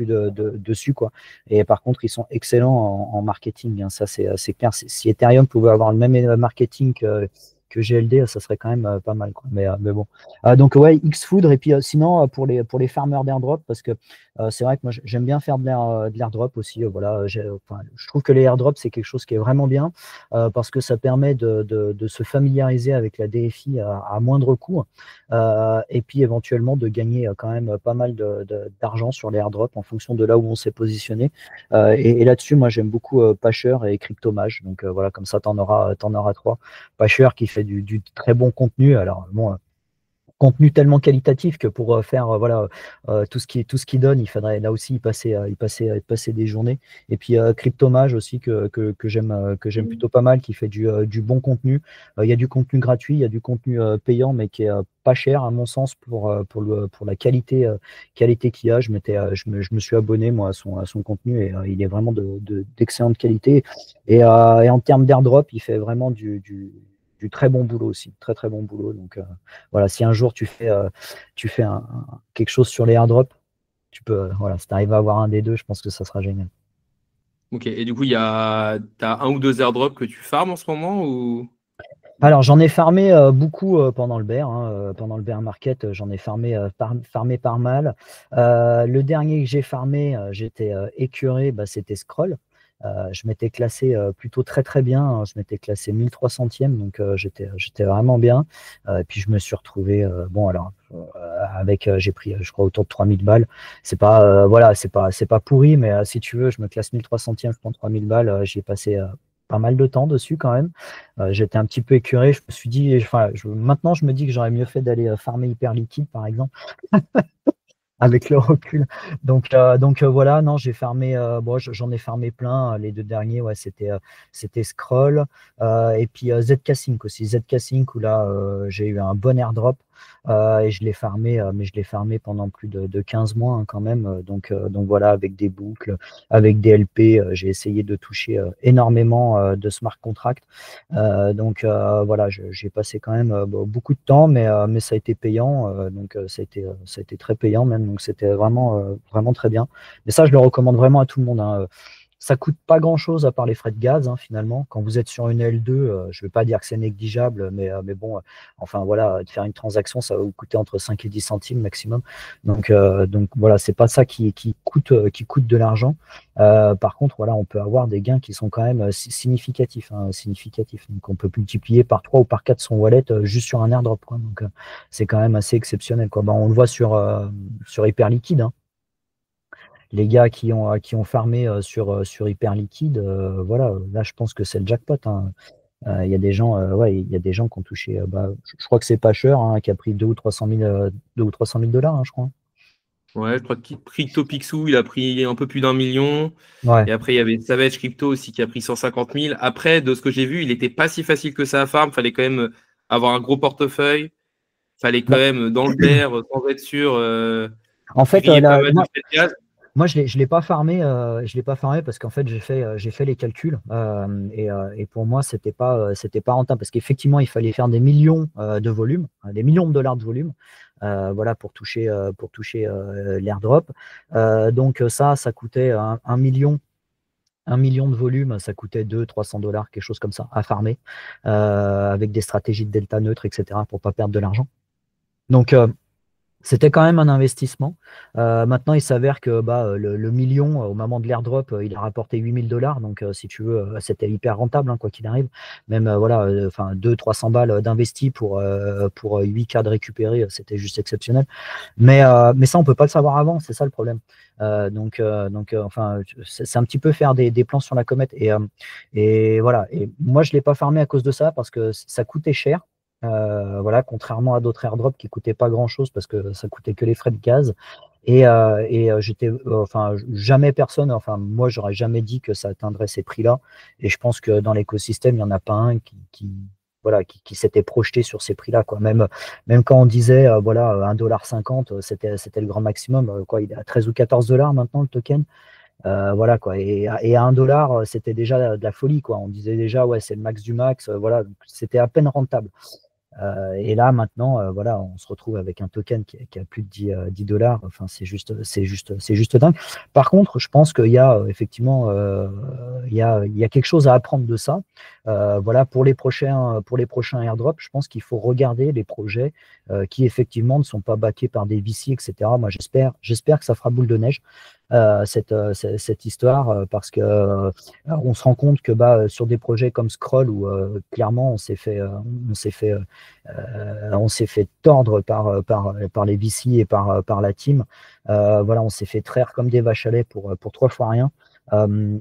dessus, quoi. Et par contre, ils sont excellents en marketing, hein, ça c'est clair. Si Ethereum pouvait avoir le même marketing que GLD, ça serait quand même pas mal, quoi. Mais bon. Donc ouais, Xfood, et puis sinon pour les farmers d'airdrop, parce que c'est vrai que moi j'aime bien faire de l'airdrop aussi. Voilà, enfin, je trouve que les airdrops, c'est quelque chose qui est vraiment bien, parce que ça permet de se familiariser avec la DFI à moindre coût, et puis éventuellement de gagner quand même pas mal d'argent sur les airdrops en fonction de là où on s'est positionné. Et là-dessus, moi j'aime beaucoup Pasher et Cryptomage. Donc voilà, comme ça t'en auras trois. Pasher qui fait du très bon contenu. Alors bon, contenu tellement qualitatif que pour faire voilà, tout ce qui donne, il faudrait là aussi y passer des journées. Et puis Cryptomage aussi que j'aime plutôt pas mal, qui fait du bon contenu. Il y a du contenu gratuit, il y a du contenu payant, mais qui est pas cher à mon sens pour la qualité qu'il a. Je me suis abonné moi à son contenu, et il est vraiment d'excellente qualité. Et en termes d'airdrop, il fait vraiment du très bon boulot aussi, très très bon boulot. Donc voilà, si un jour tu fais quelque chose sur les airdrops, tu peux, voilà, si tu arrives à avoir un des deux, je pense que ça sera génial. Ok, et du coup, t'as un ou deux airdrops que tu farmes en ce moment ou... Alors, j'en ai farmé beaucoup pendant le bear, hein, pendant le bear market, j'en ai farmé par mal. Le dernier que j'ai farmé, j'étais écœuré, bah, c'était Scroll. Je m'étais classé plutôt très très bien, hein. Je m'étais classé 1300e, donc j'étais vraiment bien. Et puis je me suis retrouvé, bon alors, j'ai pris, je crois, autour de 3000 balles. C'est pas, voilà, c'est pas pourri, mais si tu veux, je me classe 1300e, je prends 3000 balles, j'y ai passé pas mal de temps dessus quand même. J'étais un petit peu écœuré. Je me suis dit, enfin, maintenant je me dis que j'aurais mieux fait d'aller farmer hyper liquide, par exemple. avec le recul. Donc voilà, non, j'ai farmé, bon, j'en ai farmé plein. Les deux derniers, ouais, c'était Scroll et puis ZK Sync aussi. ZK Sync où là, j'ai eu un bon airdrop et je l'ai farmé, mais je l'ai farmé pendant plus de 15 mois hein, quand même. Donc voilà, avec des boucles, avec des LP, j'ai essayé de toucher énormément de smart contracts. Voilà, j'ai passé quand même beaucoup de temps, mais ça a été payant. Ça a été très payant même. Donc c'était vraiment très bien. Mais ça, je le recommande vraiment à tout le monde, hein. Ça coûte pas grand-chose à part les frais de gaz, hein, finalement. Quand vous êtes sur une L2, je ne vais pas dire que c'est négligeable, mais bon, enfin voilà, de faire une transaction, ça va vous coûter entre 5 et 10 centimes maximum. Donc voilà, c'est pas ça qui coûte de l'argent. Par contre, voilà, on peut avoir des gains qui sont quand même significatifs, hein, significatifs. Donc on peut multiplier par 3 ou par 4 son wallet juste sur un airdrop, quoi. Donc c'est quand même assez exceptionnel, quoi. Ben, on le voit sur Hyperliquid, hein. Les gars qui ont farmé sur Hyperliquid, voilà, là je pense que c'est le jackpot, hein. Il y a des gens, ouais, il y a des gens qui ont touché, je crois que c'est pas cher, hein, qui a pris 2 ou 300 000 $, hein, je crois. Ouais, je crois que CryptoPixou, il a pris un peu plus d'1 million. Ouais. Et après, il y avait Savage Crypto aussi qui a pris 150 000. Après, de ce que j'ai vu, il n'était pas si facile que ça à farm. Il fallait quand même avoir un gros portefeuille. Il fallait quand même, dans le vert, sans être sûr, En fait, griller pas mal de frais de gaz. Moi, je l'ai pas farmé, je l'ai pas farmé parce qu'en fait, j'ai fait les calculs et pour moi, c'était pas rentable parce qu'effectivement, il fallait faire des millions de volume, des millions de dollars de volume, voilà, pour toucher l'airdrop. Donc ça coûtait 1 million. 1 million de volume, ça coûtait 200-300 $, quelque chose comme ça, à farmer, avec des stratégies de delta neutre, etc., pour pas perdre de l'argent. Donc, c'était quand même un investissement. Maintenant, il s'avère que le million, au moment de l'airdrop, il a rapporté 8 000 $. Donc, si tu veux, c'était hyper rentable, hein, quoi qu'il arrive. Même, voilà, 200-300 balles d'investi pour 8K de récupérer, c'était juste exceptionnel. Mais ça, on ne peut pas le savoir avant, c'est ça le problème. Enfin, c'est un petit peu faire des plans sur la comète. Et voilà. Et moi, je ne l'ai pas farmé à cause de ça, parce que ça coûtait cher. Voilà, contrairement à d'autres airdrops qui coûtaient pas grand chose parce que ça coûtait que les frais de gaz. J'étais, enfin, jamais personne, enfin, moi, j'aurais jamais dit que ça atteindrait ces prix-là. Et je pense que dans l'écosystème, il n'y en a pas un voilà, qui s'était projeté sur ces prix-là, quoi. Même quand on disait, voilà, 1,50 $, c'était le grand maximum, quoi. Il est à 13 ou 14 $ maintenant, le token. Voilà, quoi. Et à 1 $, c'était déjà de la folie, quoi. On disait déjà, ouais, c'est le max du max. Voilà, c'était à peine rentable. Et là, maintenant, voilà, on se retrouve avec un token qui a plus de 10 $. Enfin, c'est juste dingue. Par contre, je pense qu'il y a effectivement, il y a quelque chose à apprendre de ça. Voilà, pour les prochains airdrops, je pense qu'il faut regarder les projets qui effectivement ne sont pas backés par des VC, etc. Moi, j'espère que ça fera boule de neige. Cette histoire, parce que on se rend compte que sur des projets comme Scroll, où clairement on s'est fait tordre par les VC et par la team. Voilà, on s'est fait traire comme des vaches à lait pour 3 fois rien.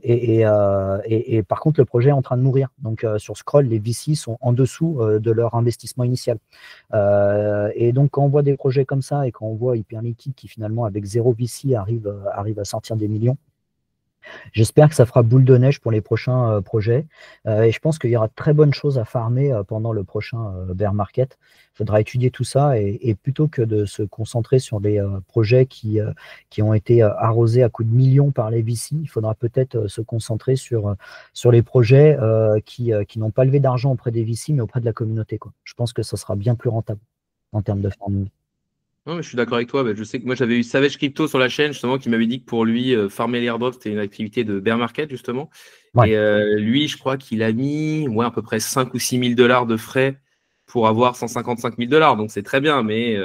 Et par contre, le projet est en train de mourir. Donc, sur Scroll, les VC sont en dessous de leur investissement initial. Et donc, quand on voit des projets comme ça et quand on voit Hyperliquid qui, finalement, avec 0 VC, arrive à sortir des millions, j'espère que ça fera boule de neige pour les prochains projets. Et je pense qu'il y aura de très bonnes choses à farmer pendant le prochain bear market. Il faudra étudier tout ça et plutôt que de se concentrer sur les projets qui ont été arrosés à coups de millions par les VC, il faudra peut-être se concentrer sur les projets qui n'ont pas levé d'argent auprès des VC, mais auprès de la communauté, quoi. Je pense que ça sera bien plus rentable en termes de farming. Non, mais je suis d'accord avec toi. Je sais que moi, j'avais eu Savage Crypto sur la chaîne, justement, qui m'avait dit que pour lui, farmer l'airdrop, c'était une activité de bear market, justement. Ouais. Et lui, je crois qu'il a mis à peu près 5 ou 6 000 $ de frais pour avoir 155 000 $. Donc, c'est très bien, mais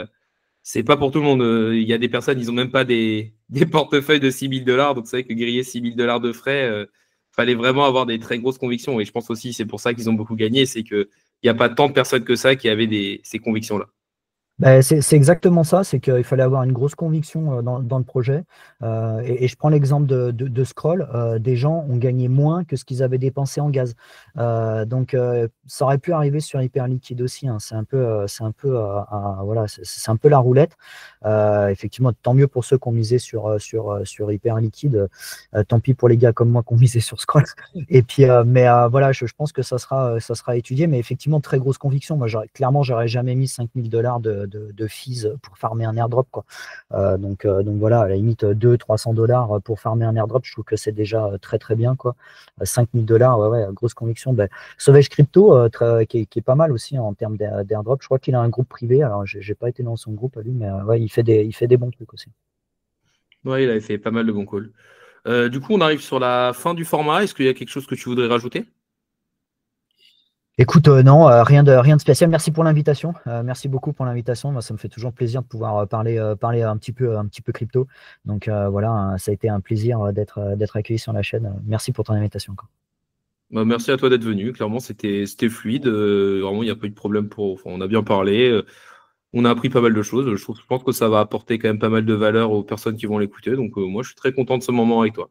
c'est pas pour tout le monde. Il y a des personnes, ils n'ont même pas des portefeuilles de 6 000 $. Donc, c'est vrai que griller 6 000 $ de frais, fallait vraiment avoir des très grosses convictions. Et je pense aussi, c'est pour ça qu'ils ont beaucoup gagné, c'est qu'il n'y a pas tant de personnes que ça qui avaient ces convictions-là. C'est exactement ça, c'est qu'il fallait avoir une grosse conviction dans le projet. Et je prends l'exemple de Scroll, des gens ont gagné moins que ce qu'ils avaient dépensé en gaz. Donc ça aurait pu arriver sur Hyperliquid aussi, hein. C'est un peu, voilà, c'est un peu la roulette. Effectivement, tant mieux pour ceux qui ont misé sur Hyperliquid. Tant pis pour les gars comme moi qui ont misé sur Scroll. Et puis, voilà, je pense que ça sera étudié, mais effectivement, très grosse conviction. Moi, clairement, j'aurais jamais mis $5000 de fees pour farmer un airdrop, quoi. Donc voilà, à la limite, 200-300 $ pour farmer un airdrop, je trouve que c'est déjà très très bien, quoi. $5000, ouais, grosse conviction. Sauvage Crypto, qui est pas mal aussi, hein, en termes d'airdrop. Je crois qu'il a un groupe privé. Alors, j'ai pas été dans son groupe à lui, mais ouais, il fait des bons trucs aussi. Ouais, il avait fait pas mal de bons calls. Du coup, on arrive sur la fin du format. Est-ce qu'il y a quelque chose que tu voudrais rajouter? Écoute, non, rien de spécial. Merci pour l'invitation. Merci beaucoup pour l'invitation. Moi, ça me fait toujours plaisir de pouvoir parler un petit peu crypto. Donc voilà, hein, ça a été un plaisir d'être accueilli sur la chaîne. Merci pour ton invitation encore. Bah, merci à toi d'être venu. Clairement, c'était fluide. Vraiment, il n'y a pas eu de problème on a bien parlé. On a appris pas mal de choses. Je pense que ça va apporter quand même pas mal de valeur aux personnes qui vont l'écouter. Donc, moi, je suis très content de ce moment avec toi.